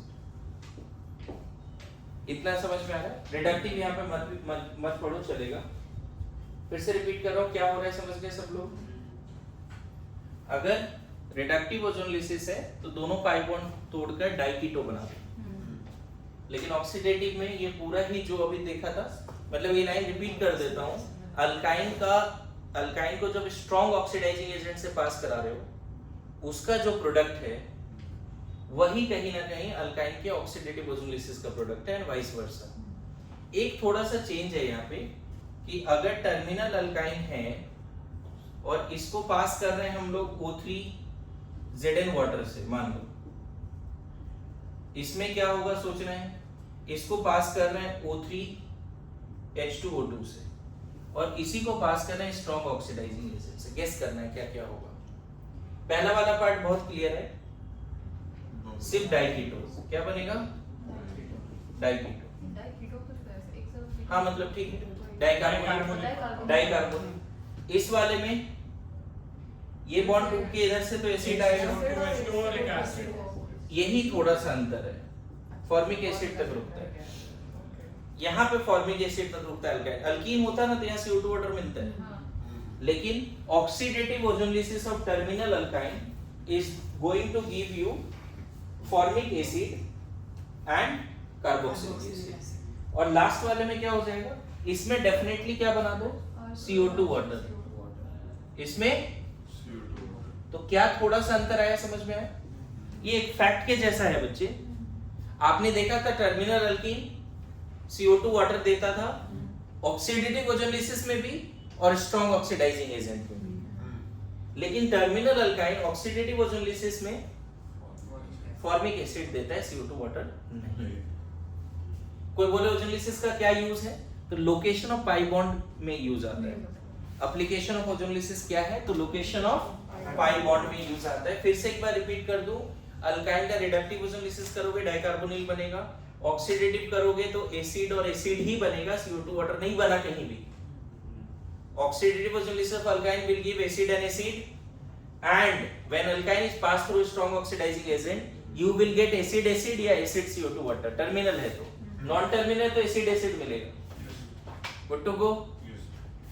इतना समझ में आ रहा है। रिडक्टिव यहाँ पे मत पढ़ो, चलेगा। फिर से रिपीट कर रहा हूं, क्या हो रहा है समझ गए सब लोग। अगर रिडक्टिव ओजोनलिसिस है तो दोनों पाई बॉन्ड तोड़कर डाइकीटो बना दो। लेकिन ऑक्सीडेटिव में ये पूरा ही जो अभी देखा था, मतलब ये लाइन रिपीट कर देता हूं। अल्काइन को जब स्ट्रॉन्ग ऑक्सीडाइजिंग एजेंट से पास करा रहे हो उसका जो प्रोडक्ट है वही कहीं ना कहीं अल्काइन के ऑक्सीडेटिव ओजोनलिसिस का प्रोडक्ट है, एंड वाइस वर्सा। एक थोड़ा सा चेंज है यहाँ पे कि अगर टर्मिनल अल्काइन है और इसको पास कर रहे हैं हम लोग O3Zn वाटर से, मान लो, इसमें क्या होगा सोच रहे हैं, इसको पास कर रहे हैं O3H2O2 से और इसी को पास कर रहे हैं स्ट्रॉन्ग ऑक्सीडाइजिंग एजेंट से। गेस करना है क्या क्या होगा। पहला वाला पार्ट बहुत क्लियर है, सिर्फ डाइकीटो। क्या बनेगा, डाइकीटो। हाँ मतलब ठीक है, डाइकार्बोनिल। इस वाले में ये बॉन्ड टूट के इधर से तो एसिड आएगा, यही थोड़ा सा अंतर है। फॉर्मिक एसिड तक रुकता है, यहाँ पे फॉर्मिक एसिड तक रुकता है अल्काइन। अल्कीन होता ना तो यहाँ CO2 वाटर मिलता है। लेकिन oxidative ozonolysis of terminal alkyne is going to give you formic acid and carboxylic acid. और लास्ट वाले में क्या हो जाएगा, इसमें डेफिनेटली क्या बना दो, CO2 वाटर, इसमें तो क्या थोड़ा सा अंतर आया, समझ में आया। ये एक फैक्ट के जैसा है बच्चे। आपने देखा था टर्मिनल अल्कीन CO2 वाटर देता था ऑक्सीडेटिव ओजोनलिसिस में भी और स्ट्रॉन्ग ऑक्सीडाइजिंग एजेंट में भी। लेकिन टर्मिनल अल्काइन ऑक्सीडेटिव ओजोनलिसिस में फॉर्मिक एसिड देता है, CO2 वाटर नहीं। कोई बोले ओजोनलिसिस का क्या यूज है, तो लोकेशन ऑफ पाई बॉन्ड में यूज आता है। एप्लीकेशन ऑफ ओजोनलिसिस क्या है, तो लोकेशन ऑफ पाई बॉन्ड में यूज आता है। फिर से एक बार रिपीट कर दूं, अल्काइन का रिडक्टिव ओजोनलिसिस करोगे डाइकार्बोनिल बनेगा, ऑक्सीडेटिव करोगे तो एसिड और एसिड ही बनेगा, CO2 वाटर नहीं बना कहीं भी। Oxidative ozonolysis of alkyne will give acid and acid, and when alkyne is passed through strong oxidizing agent you will get acid acid या acid CO2 water। टर्मिनल है तो, non terminal तो acid acid मिलेगा। Good to go,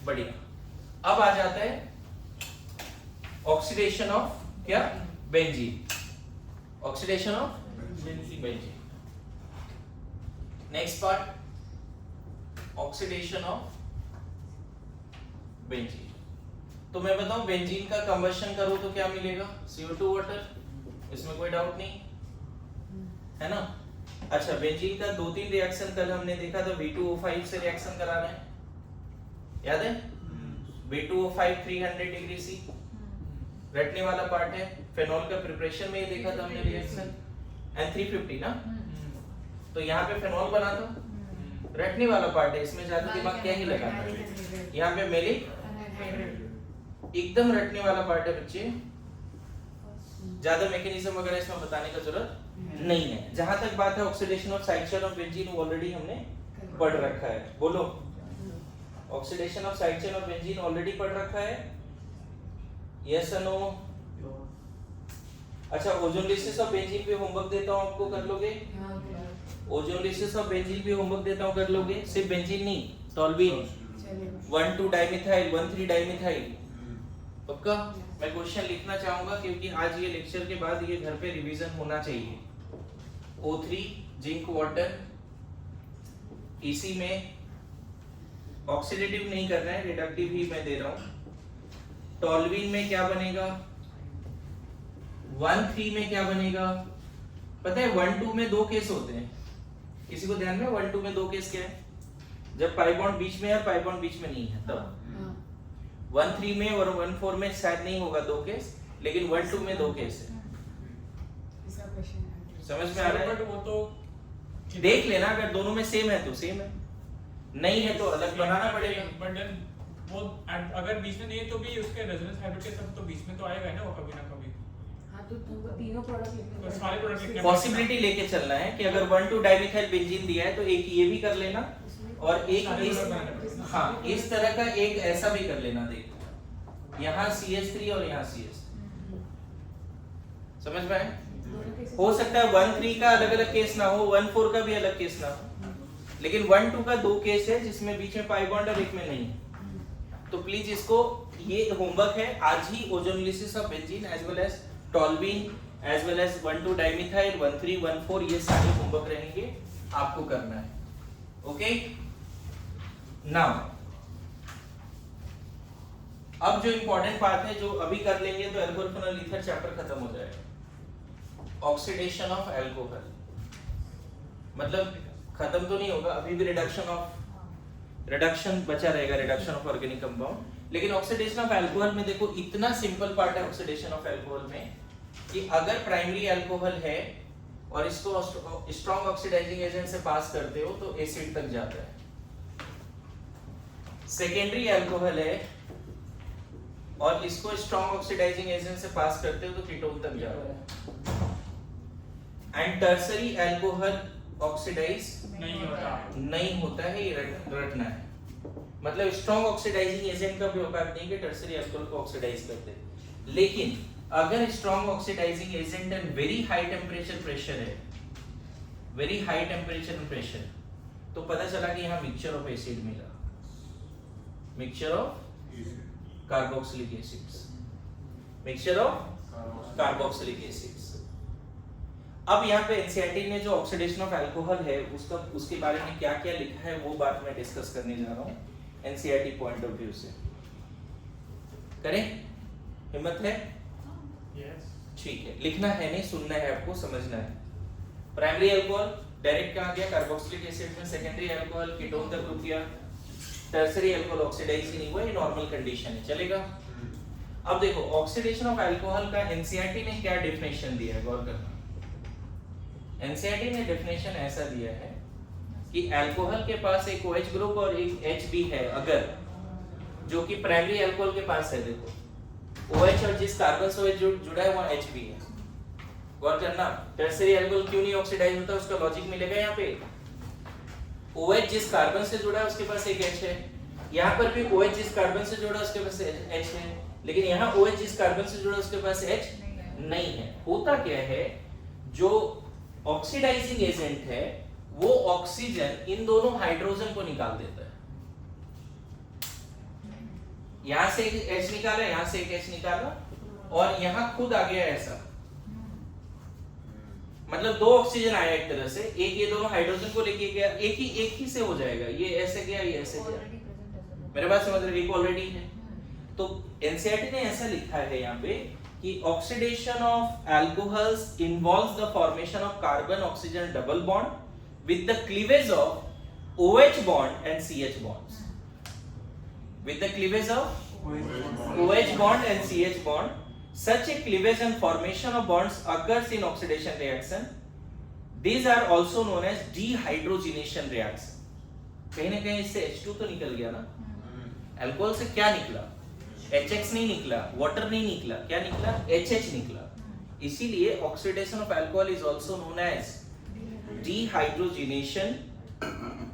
बढ़िया। अब आ जाता है oxidation of क्या, benzene. Oxidation of benzene. Next part oxidation of benzene. तो मैं बताऊं बेंजीन का कंबशन करो तो क्या मिलेगा, CO2 वाटर, इसमें कोई डाउट नहीं है ना। अच्छा, बेंजीन का 2-3 रिएक्शन कल हमने देखा था, B2O5 से रिएक्शन कराना है, याद है? B2O5 300 डिग्री C रटने वाला पार्ट है। फेनॉल का प्रिपरेशन में ये देखा था हमने रिएक्शन, N350 ना, तो यहाँ पे फेनॉल बना था, रटने वाला पार्ट है, इसमें ज्यादा दिमाग क्या ही लगाना है। यहाँ पे मेलिक एकदम रटने वाला पार्ट है बच्चे, ज्यादा मैकेनिज्म वगैरह इसमें बताने का जरूरत नहीं है। जहां तक बात है oxidation of side chain of benzene, वो ऑलरेडी हमने पढ़ रखा है। बोलो, oxidation of side chain of benzene already पढ़ रखा है, यस और नो? अच्छा, ओजोनलिसिस ऑफ बेंजीन पे होमवर्क देता हूं आपको, कर लोगे? ओजोनलिसिस ऑफ बेंजीन पे होमवर्क देता हूं, कर लोगे? सिर्फ बेंजीन नहीं, टॉल्यूइन 1,2 डाइमिथाइल 1,3 डाइमिथाइल, पक्का? मैं क्वेश्चन लिखना चाहूंगा क्योंकि आज ये लेक्चर के बाद ये घर पे रिवीजन होना चाहिए। O3 जिंक वाटर, इसी में ऑक्सीडेटिव नहीं करना है, रिडक्टिव ही मैं दे रहा हूं। टॉल्यूइन में क्या बनेगा, 1,3 में क्या बनेगा पता है? 1,2 में 2 केस होते हैं, किसी को ध्यान में? 1,2 में 2 केस क्या है, जब पाई बॉन्ड बीच में है, पाई बॉन्ड बीच में नहीं है तब। 1,3 में और 1,4 में शायद नहीं होगा 2 केस, लेकिन 1,2 में 2 केस है। समझ में आ रहा है?
वो तो
देख लेना, अगर दोनों में सेम है तो सेम है, नहीं है तो अलग बनाना पड़ेगा।
बट देन वो अगर बीच में नहीं है तो भी उसके रेजोनेंस हाइब्रिड के सब तो बीच में तो आएगा ना वो कभी ना कभी।
हाँ, तो तुमको तीनों प्रोडक्ट लिखने
तो सारे प्रोडक्ट लिखने
पॉसिबिलिटी लेके चलना है कि अगर 1,2 डाइमिथाइल बेंजीन दिया है तो एक ये भी कर लेना और एक इस, हाँ, इस तरह का एक ऐसा भी कर लेना। देख, यहाँ CH3 और यहाँ CH3, समझ में आए? हो सकता है 1,3 का अलग अलग केस ना हो, 1,4 का भी अलग केस ना हो, लेकिन 1,2 का 2 केस है जिसमें बीच में पाई बॉन्ड और एक में नहीं है। तो प्लीज इसको, ये होमवर्क है आज ही, ozonolysis of benzene as well as toluene as well as 1,2 dimethyl 1,3 1,4, ये सारे होमवर्क रहेंगे, आपको करना है। ओके, नाउ अब जो इंपॉर्टेंट पार्ट है जो अभी कर लेंगे तो अल्कोहल फेनॉल ईथर चैप्टर खत्म हो जाएगा। ऑक्सीडेशन ऑफ अल्कोहल, मतलब खत्म तो नहीं होगा, अभी भी रिडक्शन बचा रहेगा, रिडक्शन ऑफ ऑर्गेनिक कंपाउंड। लेकिन ऑक्सीडेशन ऑफ अल्कोहल में देखो, इतना सिंपल पार्ट है ऑक्सीडेशन ऑफ अल्कोहल में कि अगर प्राइमरी अल्कोहल है और इसको स्ट्रॉन्ग ऑक्सीडाइजिंग एजेंट से पास करते हो तो एसिड तक जाता है। सेकेंडरी अल्कोहल है और इसको स्ट्रॉन्ग ऑक्सीडाइजिंग एजेंट से पास करते हो तो कीटोन तक जाता है। एंड टर्सरी अल्कोहल ऑक्सीडाइज नहीं होता है, ये रटना है। मतलब स्ट्रॉन्ग ऑक्सीडाइजिंग एजेंट का भी औकात नहीं कि टर्सरी अल्कोहल को ऑक्सीडाइज कर दे। लेकिन अगर strong oxidising agent and very high temperature pressure है, वेरी हाई टेम्परेचर प्रेशर, तो पता चला कि यहाँ मिक्सचर ऑफ एसिड मिला, mixture of carboxylic acids, mixture of carboxylic acids. अब यहाँ पे एनसीईआरटी ने जो ऑक्सीडेशन ऑफ अल्कोहल है उसका, उसके बारे में क्या क्या लिखा है वो बात मैं डिस्कस करने जा रहा हूँ एनसीईआरटी पॉइंट ऑफ व्यू से। करें? हिम्मत है? ठीक है, लिखना है नहीं, सुनना है आपको, समझना है। प्राइमरी अल्कोहल डायरेक्ट कहाँ गया? कार्बोक्सिलिक एसिड में। सेकेंडरी अल्कोहल कीटोन तक रुक गया। टर्सरी अल्कोहल ऑक्सीडाइज ही नहीं हुआ, ये नॉर्मल कंडीशन है, चलेगा। अब देखो ऑक्सीडेशन ऑफ अल्कोहल का एनसीईआरटी ने क्या डेफिनेशन दिया है, गौर करना। एनसीईआरटी ने डेफिनेशन ऐसा दिया है कि अल्कोहल के पास एक OH ग्रुप और एक H भी है, अगर जो कि प्राइमरी अल्कोहल के पास है, देखो OH और जिस कार्बन से OH जुड़ा है वहां H भी है, गौर करना। टर्सरी अल्कोहल क्यों नहीं ऑक्सीडाइज होता, उसका लॉजिक मिलेगा यहाँ पे। OH जिस कार्बन से जुड़ा है उसके पास एक H है, यहाँ पर भी OH जिस कार्बन से जुड़ा है उसके पास H है, लेकिन यहाँ OH जिस कार्बन से जुड़ा है उसके पास H नहीं है। होता क्या है, जो ऑक्सीडाइजिंग एजेंट है वो ऑक्सीजन इन दोनों हाइड्रोजन को निकाल देता है। यहां से एक H निकाला, यहां से एक H निकाला, और यहां खुद आ गया ऐसा, मतलब दो ऑक्सीजन आया एक तरह से, एक ये दोनों हाइड्रोजन को लेके गया, एक ही से हो जाएगा, ये ऐसे गया, ये ऐसे गया। मेरे बात समझ रहे, एक ऑलरेडी है। तो एनसीईआरटी ने ऐसा लिखा है यहाँ पे कि oxidation of alcohols involves the formation of carbon oxygen double bond with the cleavage of OH bond and CH bonds. With the cleavage of OH bond and CH bond, such a cleavage and formation of bonds occurs in oxidation reaction. These are also known as dehydrogenation reaction. कहीं ना कहीं इससे H2 तो निकल गया ना, alcohol से क्या निकला, HX नहीं निकला, वाटर नहीं निकला, क्या निकला, HH निकला। इसीलिए oxidation of alcohol is also known as dehydrogenation,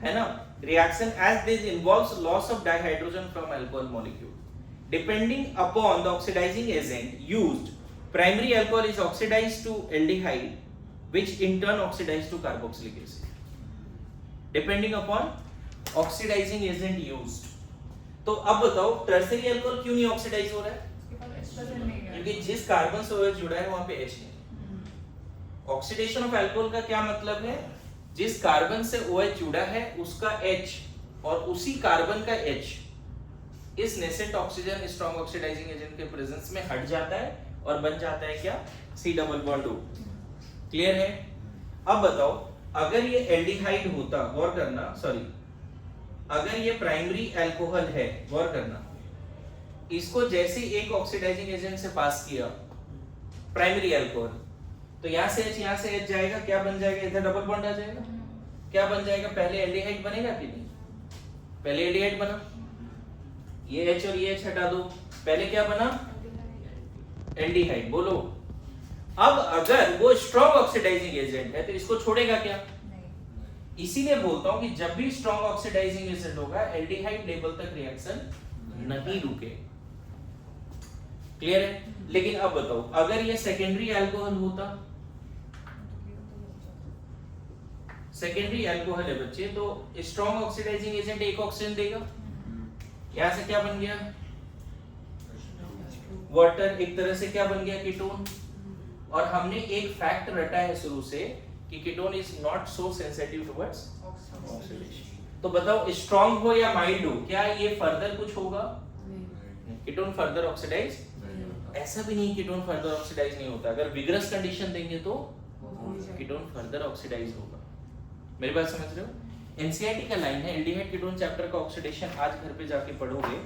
है ना, reaction, as this involves loss of dihydrogen from alcohol molecule. Depending upon the oxidizing agent used, primary alcohol is oxidized to aldehyde, which in turn oxidized to carboxylic acid. Depending upon oxidizing agent used. तो अब बताओ tertiary alcohol क्यों नहीं oxidise हो रहा है, क्योंकि जिस कार्बन से OH जुड़ा है वहां पे H है। ऑक्सीडेशन ऑफ अल्कोहल का क्या मतलब है, जिस कार्बन से OH जुड़ा है उसका H और उसी कार्बन का H इस nascent oxygen strong oxidising agent के प्रेजेंस में हट जाता है और बन जाता है क्या, C double bond O। Clear है। अब बताओ अगर ये एल्डिहाइड होता, गौर करना, सॉरी, अगर ये प्राइमरी अल्कोहल है, गौर करना, इसको जैसे एक ऑक्सीडाइजिंग एजेंट से पास किया प्राइमरी अल्कोहल, तो यहां से H जाएगा, क्या बन जाएगा, इधर डबल बॉन्ड आ जाएगा, क्या बन जाएगा, पहले एल्डिहाइड बनेगा कि नहीं, पहले एल्डिहाइड बना, ये H और ये H हटा दो, पहले क्या बना, एल्डिहाइड। बोलो अब अगर वो स्ट्रॉन्ग ऑक्सीडाइजिंग एजेंट है तो इसको छोड़ेगा क्या, इसीलिए बोलता हूं कि जब भी स्ट्रॉन्ग ऑक्सीडाइजिंग एजेंट होगा एल्डिहाइड लेवल तक रिएक्शन नहीं रुके। क्लियर है। लेकिन अब बताओ अगर ये सेकेंडरी अल्कोहल होता, सेकेंडरी अल्कोहल है बच्चे, तो स्ट्रॉन्ग ऑक्सीडाइजिंग एजेंट एक ऑक्सीजन देगा, यहां से क्या बन गया, वाटर, एक तरह से क्या बन गया, कीटोन। और हमने एक फैक्ट रटा है शुरू से कि ketone is not so sensitive towards oxidation. तो बताओ स्ट्रॉन्ग हो या माइल्ड हो, क्या ये फर्दर कुछ होगा, कीटोन फर्दर ऑक्सीडाइज, ऐसा भी नहीं कीटोन फर्दर ऑक्सीडाइज नहीं होता, अगर विगरस कंडीशन देंगे तो कीटोन फर्दर ऑक्सीडाइज होगा। मेरी बात समझ रहे हो। एनसीईआरटी का लाइन है, एल्डिहाइड कीटोन चैप्टर का ऑक्सीडेशन आज घर पे जाके पढ़ोगे,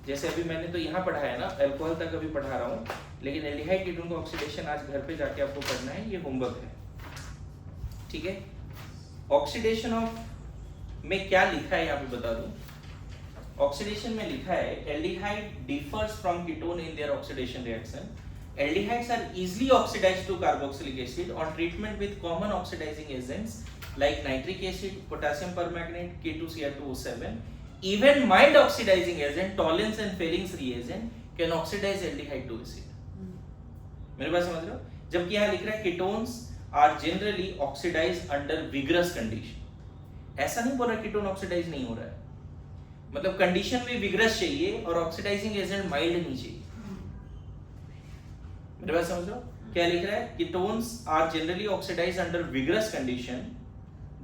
जैसे अभी मैंने तो यहाँ पढ़ाया ना, अल्कोहल तक अभी पढ़ा रहा हूँ, लेकिन एल्डिहाइड कीटोन का ऑक्सीडेशन आज घर पे जाके आपको पढ़ना है, ये होमवर्क है, ठीक है। ऑक्सीडेशन ऑफ में क्या लिखा है यहाँ पे बता दूं। ऑक्सीडेशन में लिखा है aldehyde differs from ketone in their oxidation reaction. Aldehydes are easily oxidized to carboxylic acid on treatment with common oxidizing agents like nitric acid, potassium permanganate, K2Cr2O7. Even mild oxidizing agent, Tollens and Fehling's reagent can oxidize aldehyde to acid. मेरी बात समझ रहे हो। जबकि यहाँ लिख रहा है ketones are generally oxidized under vigorous condition। ऐसा नहीं बोल रहा कीटोन ऑक्सीडाइज नहीं हो रहा है, मतलब कंडीशन भी विगरस चाहिए और ऑक्सीडाइजिंग एजेंट माइल्ड नहीं चाहिए। मेरे बात समझ लो, क्या लिख रहा है, ketones are generally oxidised under vigorous condition,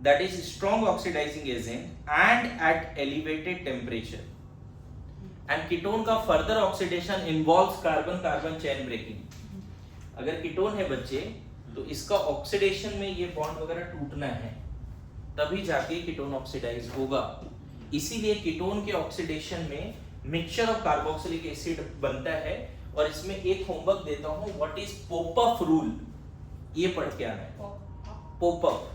that is strong oxidising agent and at elevated temperature, and ketone का further oxidation involves carbon carbon chain breaking. अगर कीटोन है बच्चे तो इसका ऑक्सीडेशन में ये बॉन्ड वगैरह टूटना है, तभी जाके कीटोन ऑक्सीडाइज होगा। इसीलिए कीटोन के ऑक्सीडेशन में मिक्सचर ऑफ कार्बोक्सिलिक एसिड बनता है। और इसमें एक होमवर्क देता हूं, व्हाट इज पोपफ रूल, ये पढ़ के आना है। Popoff,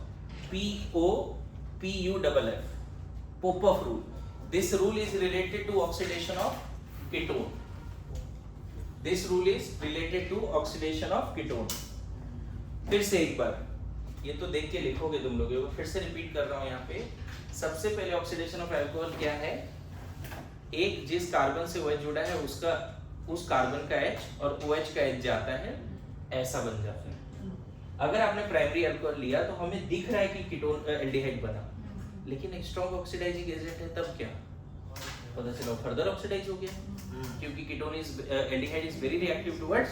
POPUFF, Popoff rule. This rule is related to oxidation of ketone. This rule is related to oxidation of ketone. फिर से एक बार, ये तो देख के लिखोगे तुम लोग, फिर से रिपीट कर रहा हूं यहाँ पे। सबसे पहले ऑक्सीडेशन ऑफ अल्कोहल क्या है, एक जिस कार्बन से OH जुड़ा है उसका, उस कार्बन का H और OH का H जाता है, ऐसा बन जाता है। अगर आपने प्राइमरी अल्कोहल लिया तो हमें दिख रहा है कि कीटोन एल्डिहाइड बना, लेकिन एक स्ट्रॉन्ग ऑक्सीडाइजिंग एजेंट है, तब क्या पता चला फर्दर ऑक्सीडाइज हो गया, क्योंकि ketone is aldehyde is very reactive towards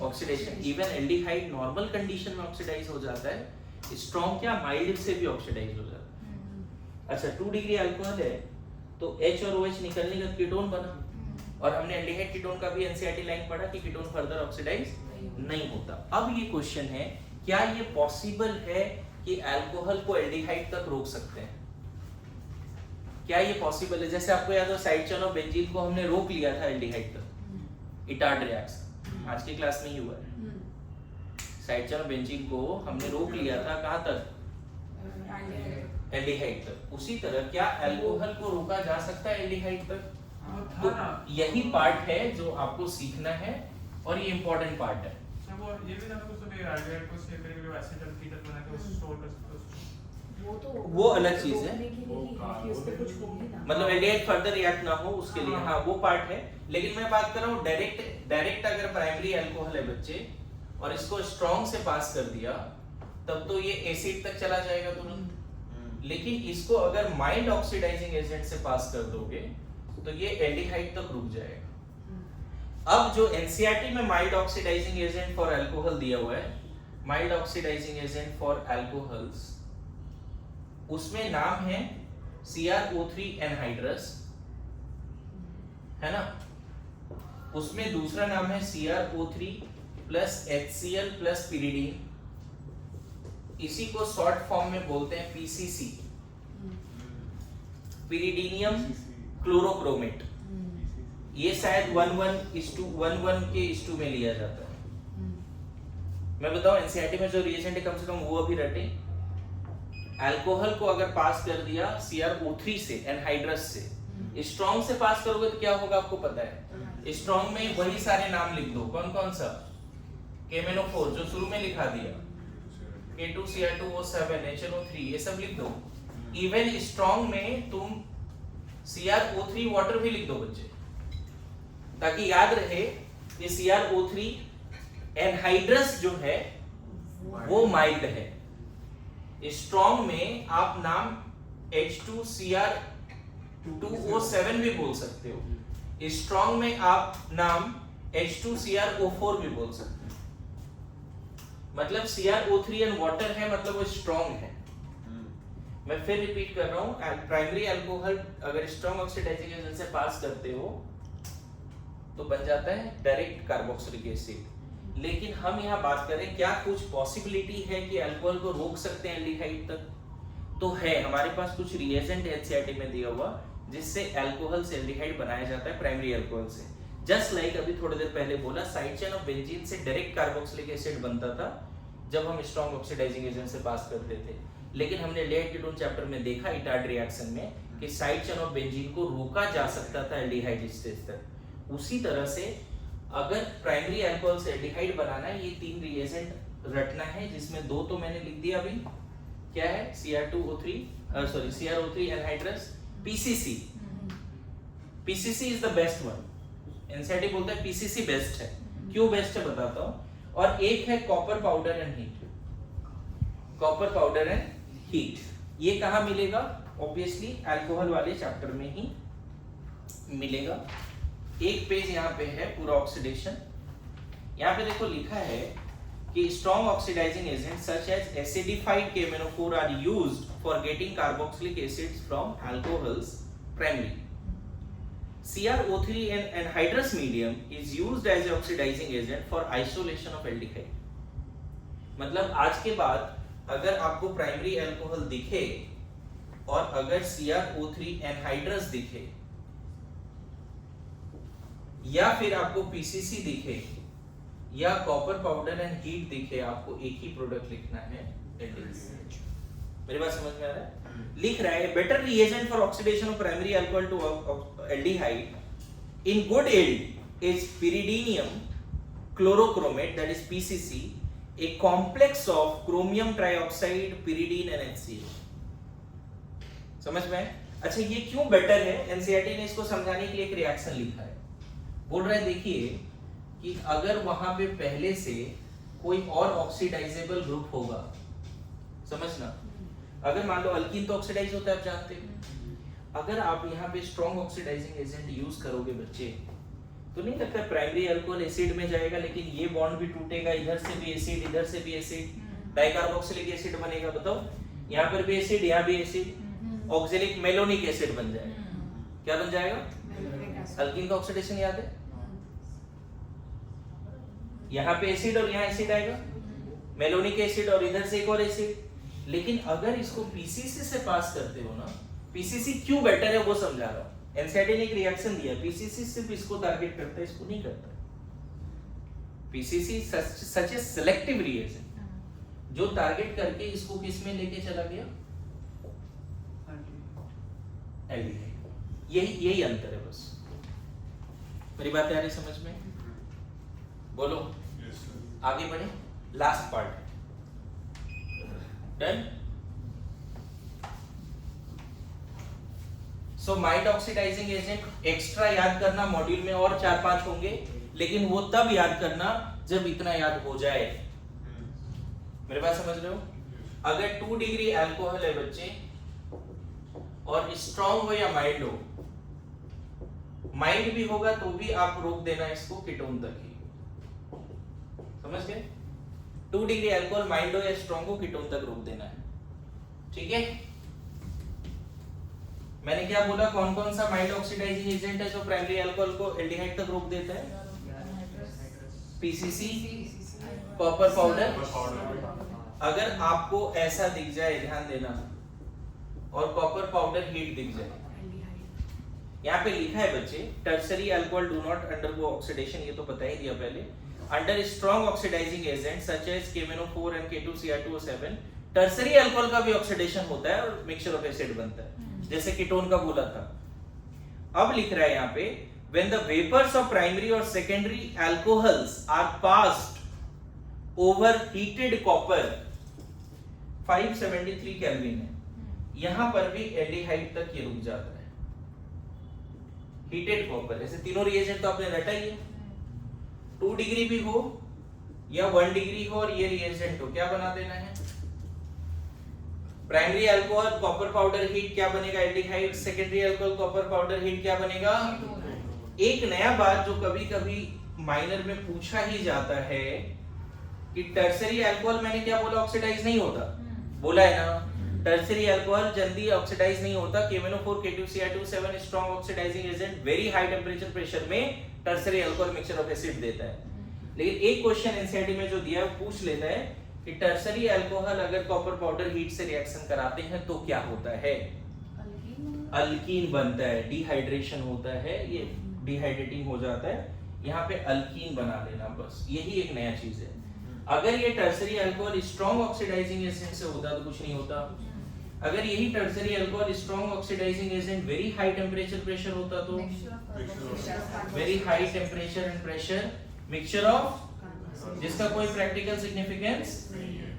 oxidation. Even aldehyde normal condition में ऑक्सीडाइज हो जाता है, स्ट्रॉन्ग क्या माइल्ड से भी ऑक्सीडाइज हो जाता है। अच्छा 2 डिग्री अल्कोहल है तो H और OH निकलने का कीटोन बना, और हमने एल्डिहाइड कीटोन का भी एनसीईआरटी लाइन पढ़ा कि कीटोन फर्दर ऑक्सीडाइज नहीं होता। अब ये क्वेश्चन है, क्या ये पॉसिबल है कि अल्कोहल को एल्डिहाइड तक रोक सकते हैं? क्या ये पॉसिबल है? जैसे आपको याद हो साइड चेन ऑफ बेंजीन को हमने रोक लिया था एल्डिहाइड तक, इटार्ड रिएक्शन आज की क्लास में ही हुआ है। साइड चेन ऑफ बेंजीन को हमने रोक लिया था कहां तक? एल्डिहाइड तक। उसी तरह क्या अल्कोहल को रोका जा सकता है एल्डिहाइड तक? तो यही पार्ट है जो आपको सीखना है, और ये इंपॉर्टेंट पार्ट है।
वो ये भी ना कुछ भी एल्डिहाइड को से करीब एसिड और कीटन बना के उसको स्टोर कर सकते हो,
वो अलग चीज है, मतलब एल्डिहाइड फर्दर रिएक्ट ना हो उसके लिए, हाँ वो पार्ट है। लेकिन मैं बात कर रहा हूँ डायरेक्ट अगर प्राइमरी अल्कोहल है बच्चे और इसको स्ट्रॉन्ग से पास कर दिया, तब तो ये एसिड तक चला जाएगा तुरंत। लेकिन इसको अगर माइल्ड ऑक्सीडाइजिंग एजेंट से पास कर दोगे तो ये एल्डिहाइड तक रुक जाएगा। अब जो एनसीईआरटी में mild oxidising agent for alcohol दिया हुआ है, mild oxidising agent for alcohols, उसमें नाम है CrO3 एनहाइड्रस, है ना? उसमें दूसरा नाम है CrO3 plus HCl plus pyridine, इसी को शॉर्ट फॉर्म में बोलते हैं PCC, पिरिडीनियम क्लोरोक्रोमेट। ये शायद 1:1 के 1:2 में लिया जाता है। मैं बताऊं एनसीईआरटी में जो रिएजेंट है कम से कम वो अभी रटे। अल्कोहल को अगर पास कर दिया CrO3 से, एनहाइड्रस से, स्ट्रॉन्ग से पास करोगे तो क्या होगा आपको पता है? स्ट्रॉन्ग में वही सारे नाम लिख दो। कौन कौन सा? KMnO4 जो शुरू में लिखा दिया, K2Cr2O7 HNO3, ये सब लिख दो। इवन स्ट्रॉन्ग में तुम CrO3 वाटर भी लिख दो बच्चे, ताकि याद रहे ये CrO3 एनहाइड्रस जो है वो माइल्ड है। स्ट्रॉन्ग में आप नाम H2Cr2O7 भी बोल सकते हो, स्ट्रॉन्ग में आप नाम H2Cr O4 भी बोल सकते हो। मतलब CrO3 एंड वाटर है, मतलब वो स्ट्रॉन्ग है। मैं फिर रिपीट कर रहा हूं, प्राइमरी अल्कोहल अगर स्ट्रॉन्ग ऑक्सीडाइजिंग एजेंट से पास करते हो तो बन जाता है डायरेक्ट कार्बोक्सिलिक एसिड। लेकिन हम यहाँ बात करें क्या कुछ पॉसिबिलिटी है कि अल्कोहल को रोक सकते हैं एल्डिहाइड तक? तो है, हमारे पास कुछ रिएजेंट एनसीईआरटी में दिया हुआ जिससे अल्कोहल से एल्डिहाइड बनाया जाता है प्राइमरी अल्कोहल से। जस्ट लाइक अभी थोड़ी देर पहले बोला, साइड चेन ऑफ बेंजीन से डायरेक्ट कार्बोक्सिलिक एसिड बनता था जब हम स्ट्रॉन्ग ऑक्सीडाइजिंग एजेंट से पास करते थे। लेकिन हमने एल्डिहाइड कीटोन चैप्टर में देखा इटार्ड रिएक्शन में कि साइड चेन ऑफ बेंजीन को रोका जा सकता था एल्डिहाइड स्टेज तक। उसी तरह से अगर प्राइमरी अल्कोहल से एल्डिहाइड बनाना है, ये 3 रिएजेंट रटना है, जिसमें 2 तो मैंने लिख दिया अभी। क्या है? CrO3 anhydrous, PCC। PCC is the best one. NCERT बोलता है PCC बेस्ट है। क्यों बेस्ट है बताता हूं। और एक है copper powder and heat. Copper powder and heat ये कहां मिलेगा? ऑब्वियसली अल्कोहल वाले चैप्टर में ही मिलेगा। एक पेज यहाँ पे है पूरा ऑक्सीडेशन। यहाँ पे देखो लिखा है कि strong oxidising agent such as acidified KMnO4 are used for getting carboxylic acids from alcohols primary. CrO3 anhydrous medium is used as an oxidizing agent for isolation of aldehyde। मतलब आज के बाद अगर आपको प्राइमरी अल्कोहल दिखे और अगर CrO3 anhydrous दिखे या फिर आपको PCC दिखे या कॉपर पाउडर एंड हीट दिखे, आपको एक ही प्रोडक्ट लिखना है एल्डिहाइड। मेरी बात समझ में आ रहा है? लिख रहा है better reagent for oxidation of primary alcohol to aldehyde in good yield is pyridinium chlorochromate, that is PCC, a complex of chromium trioxide, pyridine and HCl। समझ में? अच्छा ये क्यों बेटर है? एनसीईआरटी ने इसको समझाने के लिए एक रिएक्शन लिखा है। बोल रहा है देखिए कि अगर वहां पे पहले से कोई और ऑक्सीडाइजेबल ग्रुप होगा, समझना, अगर मान लो अल्कीन तो ऑक्सीडाइज होता है, आप जानते हैं। अगर आप यहाँ पे स्ट्रॉन्ग ऑक्सीडाइजिंग एजेंट यूज करोगे बच्चे, तो नहीं लगता प्राइमरी अल्कोहल एसिड में जाएगा, लेकिन ये बॉन्ड भी टूटेगा, इधर से भी एसिड, इधर से भी एसिड, डाइकार्बोक्सिलिक एसिड बनेगा। बताओ, यहाँ पर भी एसिड, यहाँ भी एसिड, ऑक्सैलिक मेलोनिक एसिड बन जाएगा। क्या बन जाएगा? अल्कीन का ऑक्सीडेशन याद है? यहाँ पे एसिड और यहाँ एसिड आएगा, मेलोनिक एसिड और इधर से एक और एसिड। लेकिन अगर इसको पीसीसी से पास करते हो ना, पीसीसी क्यों बेटर है वो समझा रहा हूं। एनसीईआरटी ने एक रिएक्शन दिया, पीसीसी सिर्फ इसको टारगेट करता है, इसको नहीं करता। पीसीसी सच ए सिलेक्टिव रिएजेंट जो टारगेट करके इसको किस में लेके चला गया, एल्डिहाइड। यही अंतर है बस। मेरी बात आ रही समझ में? बोलो आगे बढ़े, लास्ट पार्ट डन। सो माइल्ड ऑक्सीडाइजिंग एजेंट एक्स्ट्रा याद करना, मॉड्यूल में और 4-5 होंगे, लेकिन वो तब याद करना जब इतना याद हो जाए। मेरे बात समझ रहे हो? अगर 2 डिग्री अल्कोहल है बच्चे और स्ट्रॉन्ग हो या माइल्ड हो, माइल्ड भी होगा तो भी आप रोक देना इसको कीटोन तक ही, समझ गए? 2 डिग्री अल्कोहल माइल्ड हो या स्ट्रॉन्ग हो, कीटोन तक रोक देना है, ठीक है? मैंने क्या बोला, कौन कौन सा माइल्ड ऑक्सीडाइजिंग एजेंट है जो प्राइमरी अल्कोहल को एल्डिहाइड तक रोक देता है? PCC, copper powder. अगर आपको ऐसा दिख जाए, ध्यान देना, और कॉपर पाउडर हीट दिख जाए, यहाँ पे लिखा है बच्चे tertiary alcohol do not undergo oxidation, ये तो पता ही दिया पहले। Under strong oxidising agent such as KMnO4 and K2Cr2O7, tertiary alcohol का भी ऑक्सीडेशन होता है और मिक्सचर ऑफ एसिड बनता है, जैसे कीटोन का बोला था। अब लिख रहा है यहाँ पे when the vapors of primary or secondary alcohols are passed over heated copper, 573 kelvin है, यहाँ पर भी एल्डिहाइड तक ये रुक जाता है। हीटेड कॉपर, ऐसे तीनों रिएजेंट तो आपने रटा ही है। 2 डिग्री भी हो या 1 डिग्री हो और ये रिएजेंट हो, क्या बना देना है? Primary alcohol copper powder heat क्या बनेगा? Aldehyde. Secondary alcohol copper powder heat क्या बनेगा? एक नया बात जो कभी कभी माइनर में पूछा ही जाता है कि टर्सरी अल्कोहल, मैंने क्या बोला, ऑक्सीडाइज नहीं होता, बोला है ना? टर्सरी अल्कोहल जल्दी ऑक्सीडाइज नहीं होता। KMnO4 K2Cr2O7 strong oxidising agent, very high temperature pressure में tertiary alcohol mixture of acid देता है। लेकिन एक क्वेश्चन एनसीईआरटी में जो दिया है पूछ लेता है कि टर्सरी अल्कोहल अगर कॉपर पाउडर हीट से रिएक्शन कराते हैं तो क्या होता है? अल्कीन बनता है, डिहाइड्रेशन होता है, ये डिहाइड्रेटिंग हो जाता है, यहाँ पे अल्कीन बना लेना, बस यही एक नया चीज है। अगर ये tertiary alcohol strong oxidising agent से होता तो कुछ नहीं होता। अगर यही tertiary alcohol strong oxidising agent very high temperature pressure होता तो very high temperature and pressure mixture of, जिसका कोई practical significance,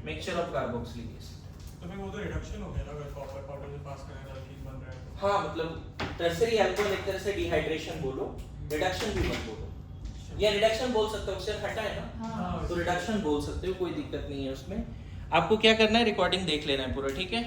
mixture of carboxylic acid.
तो फिर वो तो रिडक्शन हो गया ना, अगर कॉपर पाउडर से पास करने का अल्कीन बन रहा है तो।
हाँ, मतलब टर्सरी अल्कोहल एक तरह से डिहाइड्रेशन बोलो, रिडक्शन भी मत बोलो, या रिडक्शन बोल सकते हो, ऑक्सीजन हटा है ना, तो रिडक्शन बोल सकते हो, कोई दिक्कत नहीं है उसमें। आपको क्या करना है, रिकॉर्डिंग देख लेना है पूरा, ठीक है?